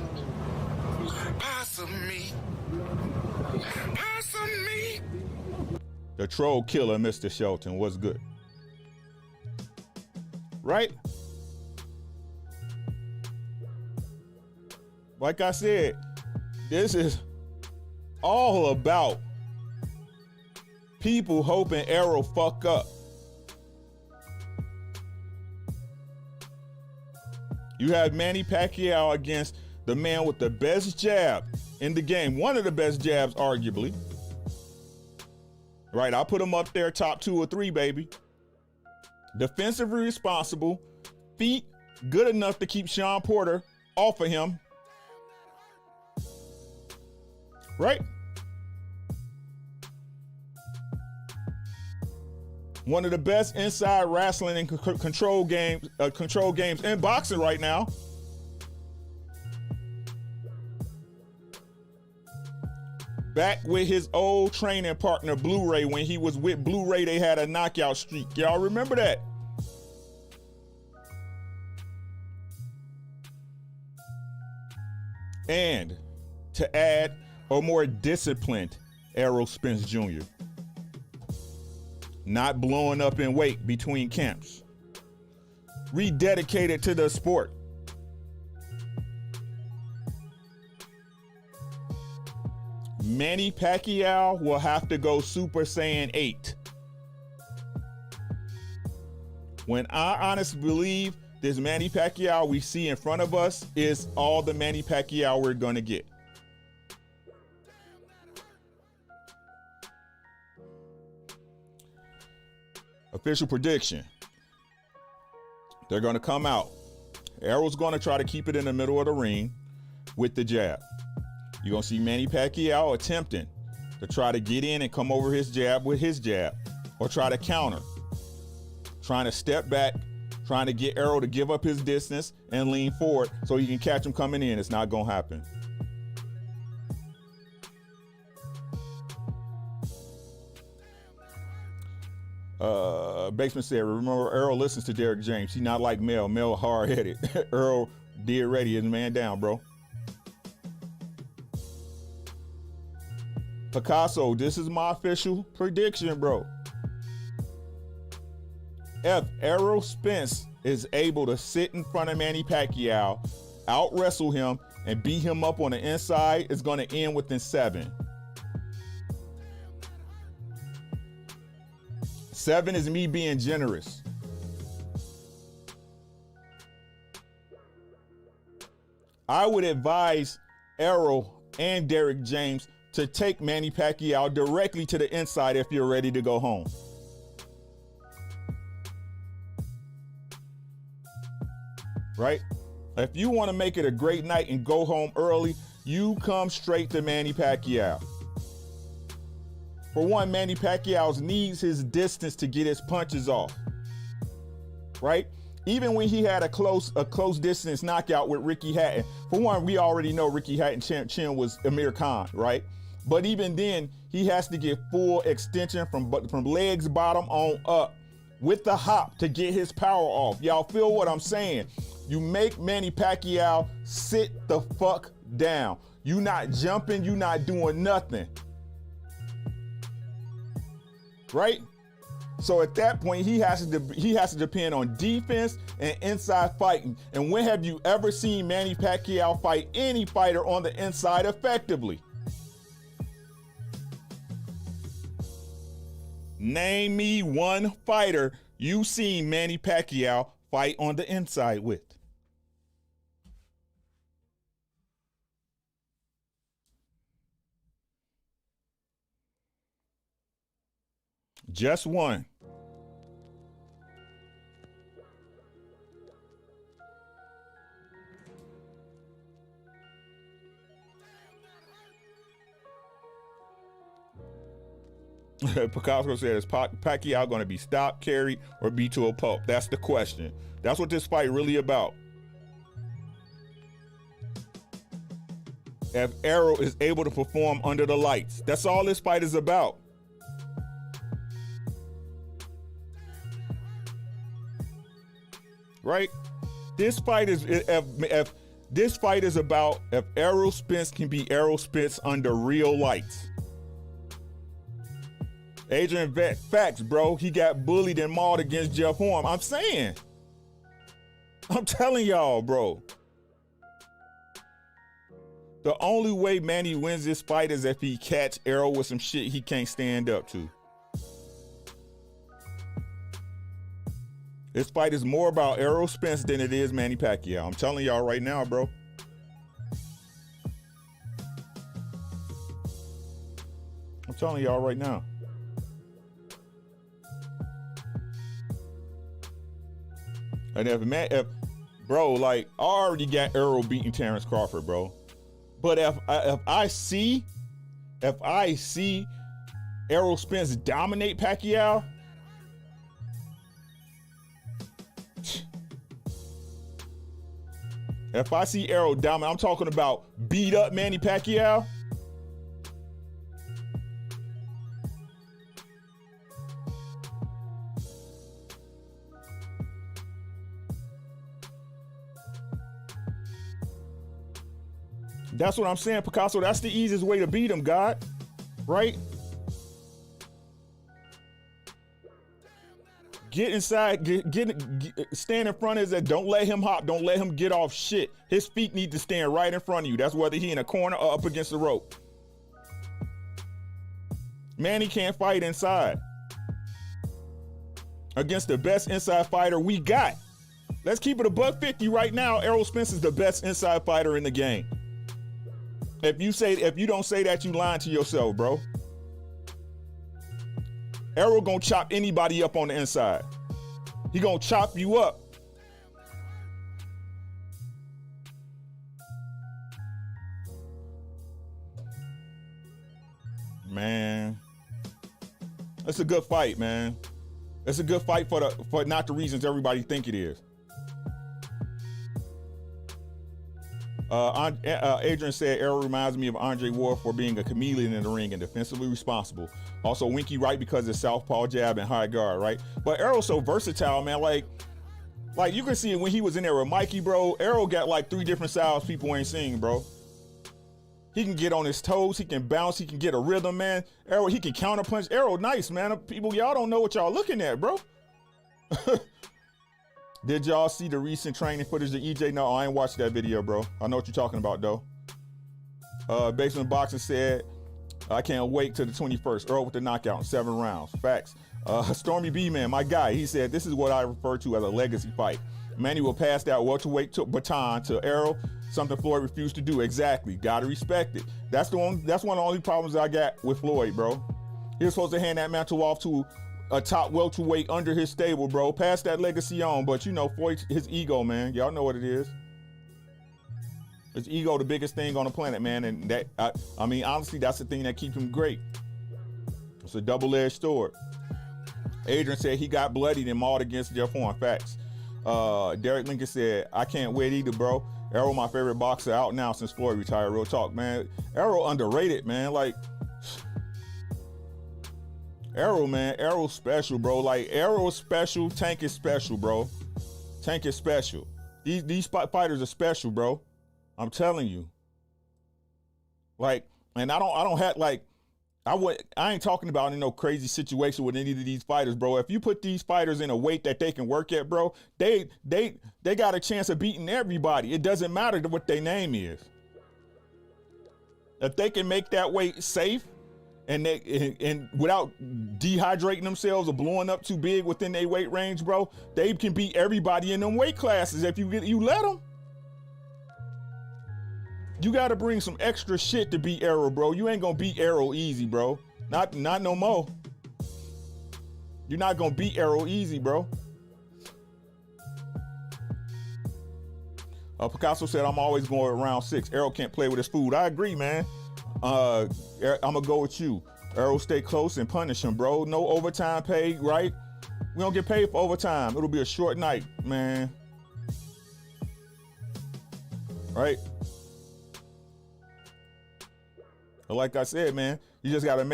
Parts of me. Parts of me. The troll killer, Mr. Shelton, was good. Right? Like I said, this is all about people hoping Errol fuck up. You have Manny Pacquiao against the man with the best jab in the game. One of the best jabs, arguably. Right, I'll put him up there, top 2 or 3, baby. Defensively responsible, feet good enough to keep Sean Porter off of him. Right? One of the best inside wrestling and control games in boxing right now. Back with his old training partner, Blu-ray. When he was with Blu-ray, they had a knockout streak. Y'all remember that? And to add a more disciplined Errol Spence Jr. Not blowing up in weight between camps. Rededicated to the sport. Manny Pacquiao will have to go Super Saiyan 8. When I honestly believe this Manny Pacquiao we see in front of us is all the Manny Pacquiao we're going to get. Official prediction. They're going to come out. Errol's going to try to keep it in the middle of the ring with the jab. You're going to see Manny Pacquiao attempting to try to get in and come over his jab with his jab or try to counter. Trying to step back, trying to get Errol to give up his distance and lean forward so he can catch him coming in. It's not going to happen. Basement said, remember Errol listens to Derrick James. He not like Mel. Mel hard-headed. Errol did ready his man down, bro. Picasso, this is my official prediction, bro. If Errol Spence is able to sit in front of Manny Pacquiao, out-wrestle him, and beat him up on the inside, it's going to end within 7. 7 is me being generous. I would advise Errol and Derrick James to take Manny Pacquiao directly to the inside if you're ready to go home. Right? If you want to make it a great night and go home early, you come straight to Manny Pacquiao. For one, Manny Pacquiao needs his distance to get his punches off. Right? Even when he had a close distance knockout with Ricky Hatton. For one, we already know Ricky Hatton's chin was Amir Khan, right? But even then, he has to get full extension from legs bottom on up with the hop to get his power off. Y'all feel what I'm saying? You make Manny Pacquiao sit the fuck down. You not jumping, you not doing nothing. Right? So at that point, he has to depend on defense and inside fighting. And when have you ever seen Manny Pacquiao fight any fighter on the inside effectively? Name me one fighter you've seen Manny Pacquiao fight on the inside with. Just one. Picasso said, is Pacquiao going to be stopped, carried, or beat to a pulp? That's the question. That's what this fight really about. If Arrow is able to perform under the lights, that's all this fight is about. Right? This fight is if this fight is about if Errol Spence can be Errol Spence under real lights. Adrian Vet, facts, bro. He got bullied and mauled against Jeff Horn. I'm saying. I'm telling y'all, bro. The only way Manny wins this fight is if he catch Errol with some shit he can't stand up to. This fight is more about Errol Spence than it is Manny Pacquiao. I'm telling y'all right now, bro. I'm telling y'all right now. And if bro, like, I already got Errol beating Terrence Crawford, bro. But if I see Errol Spence dominate Pacquiao, if I see Errol dominate, I'm talking about beat up Manny Pacquiao. That's what I'm saying, Picasso. That's the easiest way to beat him, God. Right? Get inside, stand in front of his, don't let him hop, don't let him get off shit. His feet need to stand right in front of you. That's whether he in a corner or up against the rope. Manny can't fight inside. Against the best inside fighter we got. Let's keep it $150 right now. Errol Spence is the best inside fighter in the game. If you don't say that, you lying to yourself, bro. Errol gonna chop anybody up on the inside. He gonna chop you up. Man, it's a good fight, man. It's a good fight for not the reasons everybody think it is. Adrian said Errol reminds me of Andre Ward for being a chameleon in the ring and defensively responsible. Also Winky right because of southpaw jab and high guard, right? But Errol's so versatile, man. Like you can see it when he was in there with Mikey, bro. Errol got like 3 different styles people ain't seen, bro. He can get on his toes, he can bounce, he can get a rhythm, man. Errol, he can counter punch. Errol, nice, man. People, y'all don't know what y'all looking at, bro. Did y'all see the recent training footage of EJ? No, I ain't watched that video, bro. I know what you're talking about, though. Basement Boxing said, I can't wait till the 21st. Earl with the knockout in 7 rounds. Facts. Stormy B, man, my guy, he said, this is what I refer to as a legacy fight. Manny will pass that welterweight baton to Errol, something Floyd refused to do. Exactly. Gotta respect it. That's one of the only problems I got with Floyd, bro. He was supposed to hand that mantle off to a top welterweight under his stable, bro. Pass that legacy on, but you know, Floyd, his ego, man. Y'all know what it is. His ego, the biggest thing on the planet, man. And that, I mean, honestly, that's the thing that keeps him great. It's a double-edged sword. Adrian said he got bloodied and mauled against Jeff Horn. Facts. Derek Lincoln said, I can't wait either, bro. Errol, my favorite boxer, out now since Floyd retired. Real talk, man. Errol underrated, man. Like, Errol, man, Errol's special, bro. Like, Errol's special, Tank is special, bro. Tank is special. These fighters are special, bro. I'm telling you. Like, and I don't have, like, I ain't talking about in no crazy situation with any of these fighters, bro. If you put these fighters in a weight that they can work at, bro, they got a chance of beating everybody. It doesn't matter what their name is. If they can make that weight safe and without dehydrating themselves or blowing up too big within their weight range, bro, they can beat everybody in them weight classes if you let them. You got to bring some extra shit to beat Arrow, bro. You ain't gonna beat Arrow easy, bro. Not no more. You're not gonna beat Arrow easy, bro. Picasso said, I'm always going around 6. Arrow can't play with his food. I agree, man. I'm gonna go with you. Arrow, stay close and punish him, bro. No overtime pay, right? We don't get paid for overtime. It'll be a short night, man. Right? But like I said, man, you just gotta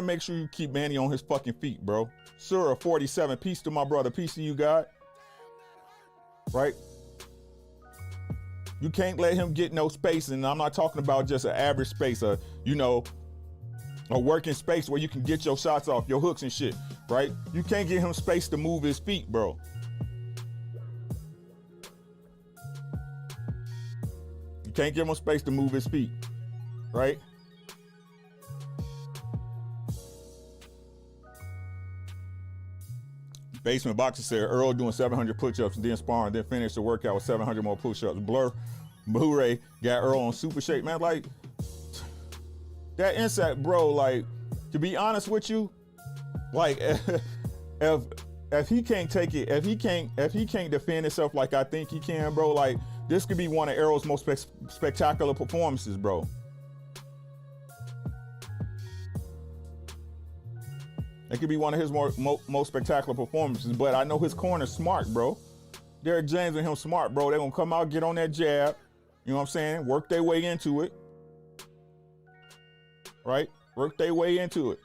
make sure you keep Manny on his fucking feet, bro. Sir, 47. Peace to my brother. Peace to you, God. Right? You can't let him get no space, and I'm not talking about just an average space, a working space where you can get your shots off, your hooks and shit, right? You can't get him space to move his feet, bro. You can't give him space to move his feet, right? Basement Boxer said Earl doing 700 push-ups and then sparring, then finish the workout with 700 more push-ups. Blur, Blu-ray got Earl on super shape, man. Like that insect, bro. Like, to be honest with you, like if he can't take it, if he can't defend himself like I think he can, bro. Like this could be one of Errol's most spectacular performances, bro. It could be one of his most spectacular performances, but I know his corner's smart, bro. Derrick James and him smart, bro. They're gonna come out, get on that jab, you know what I'm saying? Work their way into it, right? Work their way into it,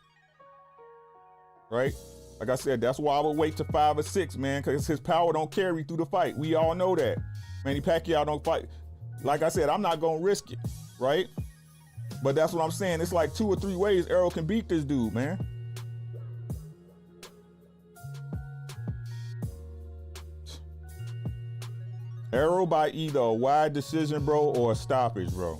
right? Like I said, that's why I would wait to 5 or 6, man, because his power don't carry through the fight. We all know that. Manny Pacquiao don't fight. Like I said, I'm not gonna risk it, right? But that's what I'm saying. It's like 2 or 3 ways Errol can beat this dude, man. Arrow by either a wide decision, bro, or a stoppage, bro.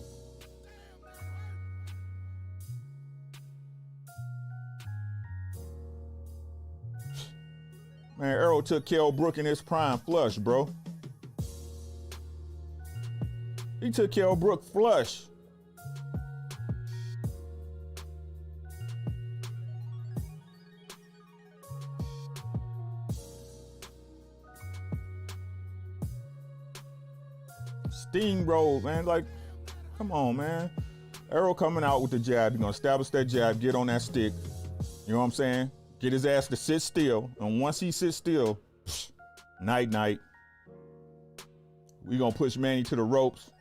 Man, Arrow took Kell Brook in his prime flush, bro. He took Kell Brook flush. Steamroll, man. Like, come on, man. Arrow coming out with the jab. You're gonna establish that jab, get on that stick. You know what I'm saying? Get his ass to sit still. And once he sits still, night night. We gonna push Manny to the ropes.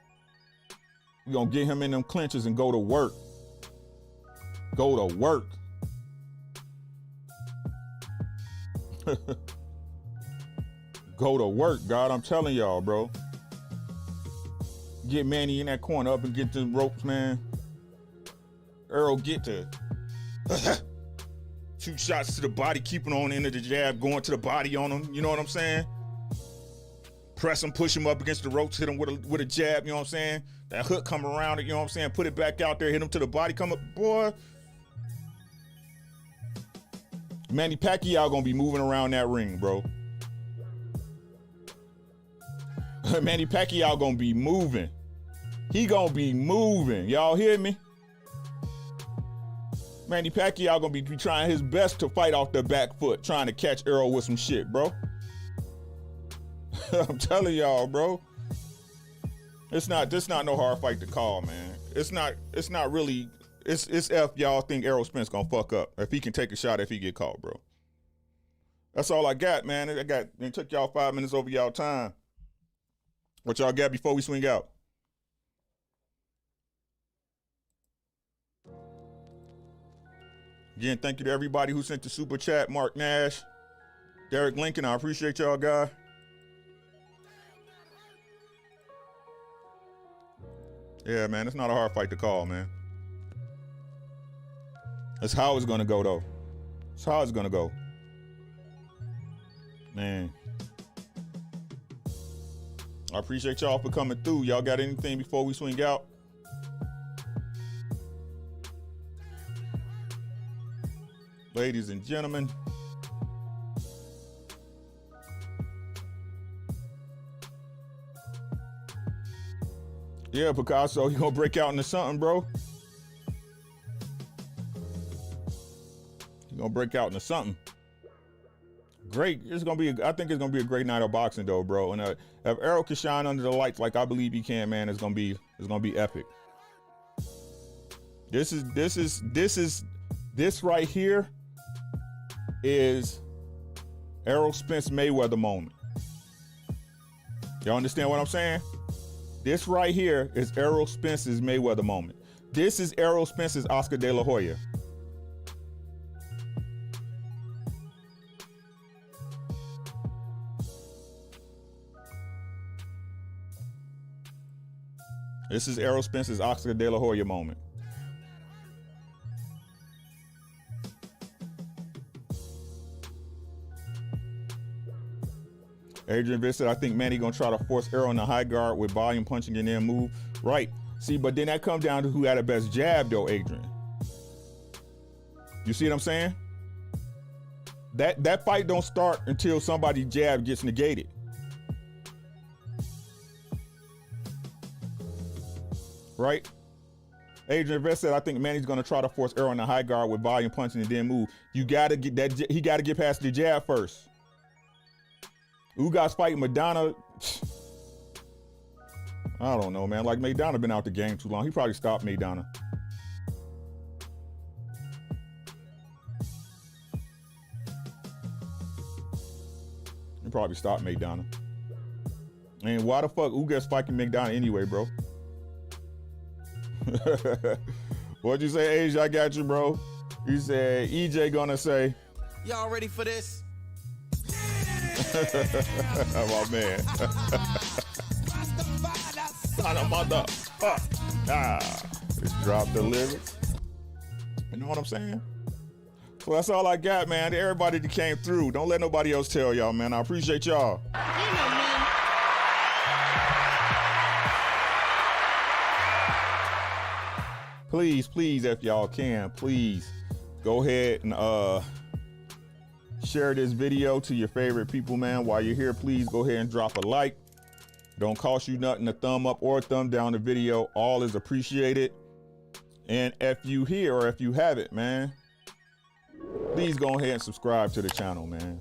We gonna get him in them clinches and go to work. Go to work. Go to work, God. I'm telling y'all, bro. Get Manny in that corner up and get them ropes, man. Earl get to 2 shots to the body, keeping on into the jab, going to the body on him. You know what I'm saying? Press him, push him up against the ropes, hit him with a jab, you know what I'm saying? That hook come around it, you know what I'm saying? Put it back out there, hit him to the body, come up, boy. Manny Pacquiao gonna be moving around that ring, bro. Manny Pacquiao gonna be moving. He gonna be moving. Y'all hear me? Manny Pacquiao gonna be trying his best to fight off the back foot, trying to catch Errol with some shit, bro. I'm telling y'all, bro. This not no hard fight to call, man. It's not really, it's if y'all think Errol Spence gonna fuck up. If he can take a shot if he get caught, bro. That's all I got, man. It took y'all 5 minutes over y'all time. What y'all got before we swing out? Again, thank you to everybody who sent the super chat. Mark Nash, Derek Lincoln, I appreciate y'all, guys. Yeah, man, it's not a hard fight to call, man. That's how it's gonna go, though. That's how it's gonna go. Man. I appreciate y'all for coming through. Y'all got anything before we swing out? Ladies and gentlemen. Yeah, Picasso, you gonna break out into something, bro? You gonna break out into something. Great. It's gonna be. I think it's gonna be a great night of boxing, though, bro. And if Arrow can shine under the lights like I believe he can, man, it's gonna be epic. This right here is Errol Spence Mayweather moment. Y'all understand what I'm saying? This right here is Errol Spence's Mayweather moment. This is Errol Spence's Oscar De La Hoya. This is Errol Spence's Oscar De La Hoya moment. Adrian Vitt said, I think Manny gonna try to force Errol in the high guard with volume punching and then move. Right. See, but then that comes down to who had the best jab, though, Adrian. You see what I'm saying? That fight don't start until somebody's jab gets negated. Right? Adrian Vitt said, I think Manny's gonna try to force Errol in the high guard with volume punching and then move. You gotta get that. He gotta get past the jab first. Ugas fighting Madonna. I don't know, man. Like, Maidana been out the game too long. He probably stopped Maidana. He probably stopped Maidana. And why the fuck Ugas fighting Maidana anyway, bro? What'd you say, Asia? I got you, bro. You said EJ gonna say. Y'all ready for this? My man. Son of mother. Just drop the lyrics. You know what I'm saying? So that's all I got, man. To everybody that came through. Don't let nobody else tell y'all, man. I appreciate y'all. You know me. Please, if y'all can, please go ahead and share this video to your favorite people, man. While you're here, please go ahead and drop a like. Don't cost you nothing, a thumb up or a thumb down the video. All is appreciated. And if you here or if you haven't, man, please go ahead and subscribe to the channel, man.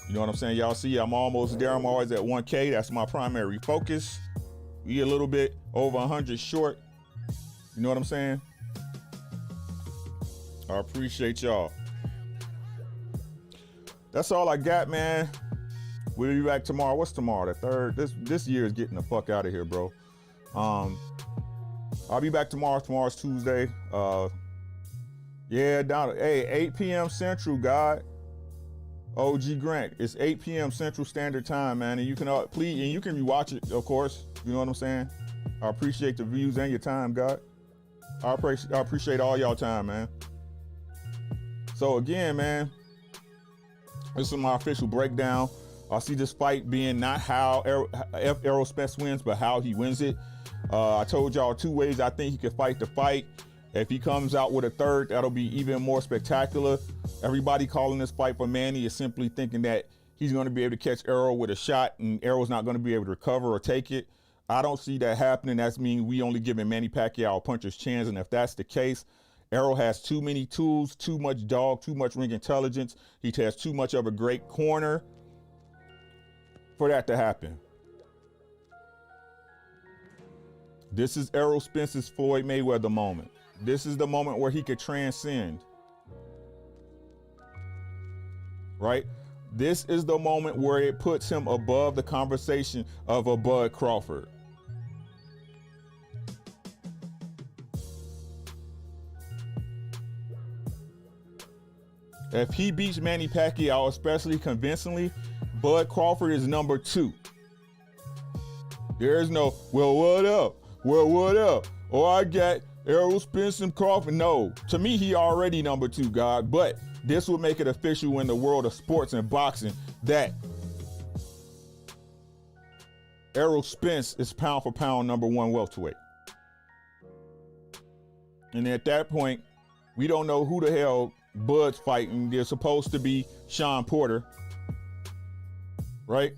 You know what I'm saying? Y'all see, I'm almost there. I'm always at 1K. That's my primary focus. We a little bit over 100 short. You know what I'm saying? I appreciate y'all. That's all I got, man. We'll be back tomorrow. What's tomorrow? The 3rd? This year is getting the fuck out of here, bro. I'll be back tomorrow. Tomorrow's Tuesday. Yeah, hey, 8 p.m. Central, God. OG Grant. It's 8 p.m. Central Standard Time, man. And you can please, and you can rewatch it, of course. You know what I'm saying? I appreciate the views and your time, God. I appreciate all y'all time, man. So again, man, this is my official breakdown. I see this fight being not how Errol Spence wins, but how he wins it. I told y'all 2 ways I think he could fight the fight. If he comes out with a third, that'll be even more spectacular. Everybody calling this fight for Manny is simply thinking that he's going to be able to catch Errol with a shot and Errol's not going to be able to recover or take it. I don't see that happening. That's mean we only giving Manny Pacquiao a puncher's chance. And if that's the case, Errol has too many tools, too much dog, too much ring intelligence. He has too much of a great corner for that to happen. This is Errol Spence's Floyd Mayweather moment. This is the moment where he could transcend. Right? This is the moment where it puts him above the conversation of a Bud Crawford. If he beats Manny Pacquiao, especially convincingly, Bud Crawford is number 2. There is no, well, what up? Well, what up? Oh, I got Errol Spence and Crawford. No, to me, he already number 2, God. But this will make it official in the world of sports and boxing that Errol Spence is pound for pound number 1 welterweight. And at that point, we don't know who the hell Bud's fighting. They're supposed to be Sean Porter, right?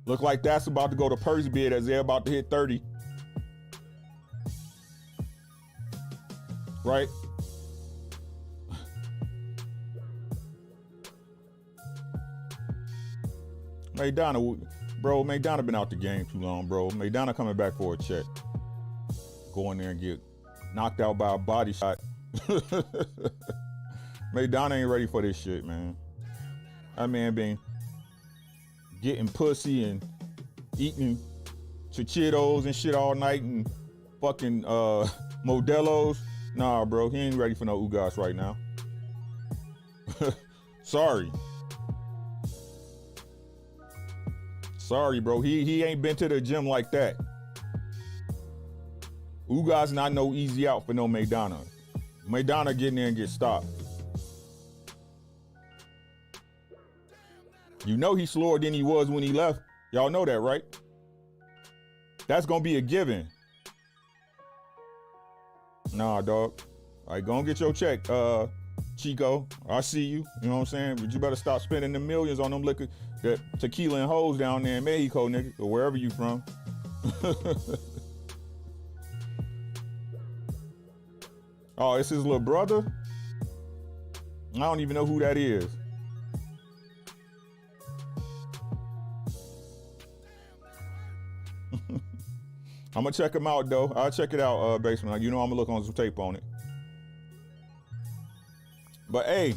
Look like that's about to go to purse bid as they're about to hit 30. Right? McDonough been out the game too long, bro. McDonough coming back for a check. Go in there and get knocked out by a body shot. McDonough ain't ready for this shit, man. That man been getting pussy and eating Cheetos and shit all night and fucking Modelo's. Nah, bro, he ain't ready for no Ugas right now. Sorry. Sorry, bro. He ain't been to the gym like that. Ugas not no easy out for no McDonough. McDonough getting there and get stopped. You know he's slower than he was when he left. Y'all know that, right? That's gonna be a given. Nah, dog. All right, go and get your check, Chico. I see you. You know what I'm saying? But you better stop spending the millions on them liquor, that tequila and hoes down there in Mexico, nigga, or wherever you from. Oh, it's his little brother? I don't even know who that is. I'm gonna check him out though. I'll check it out, Basement. You know I'm gonna look on some tape on it. But hey,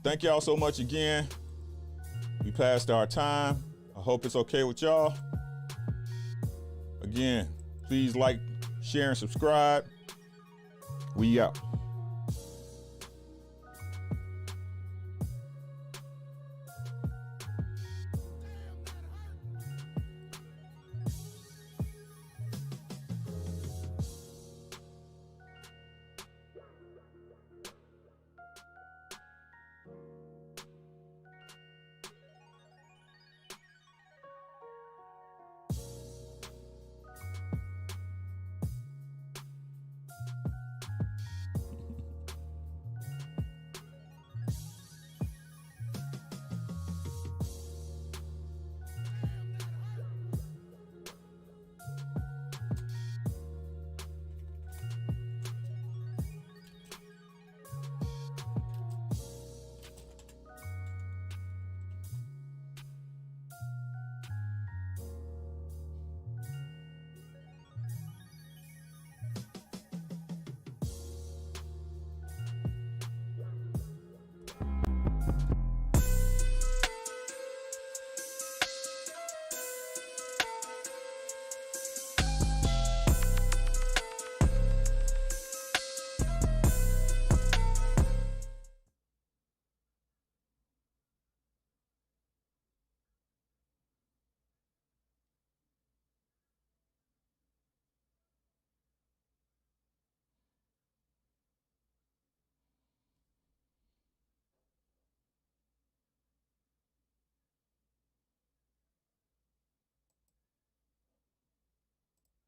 thank y'all so much again. We passed our time. I hope it's okay with y'all. Again, please like, share, and subscribe. We out.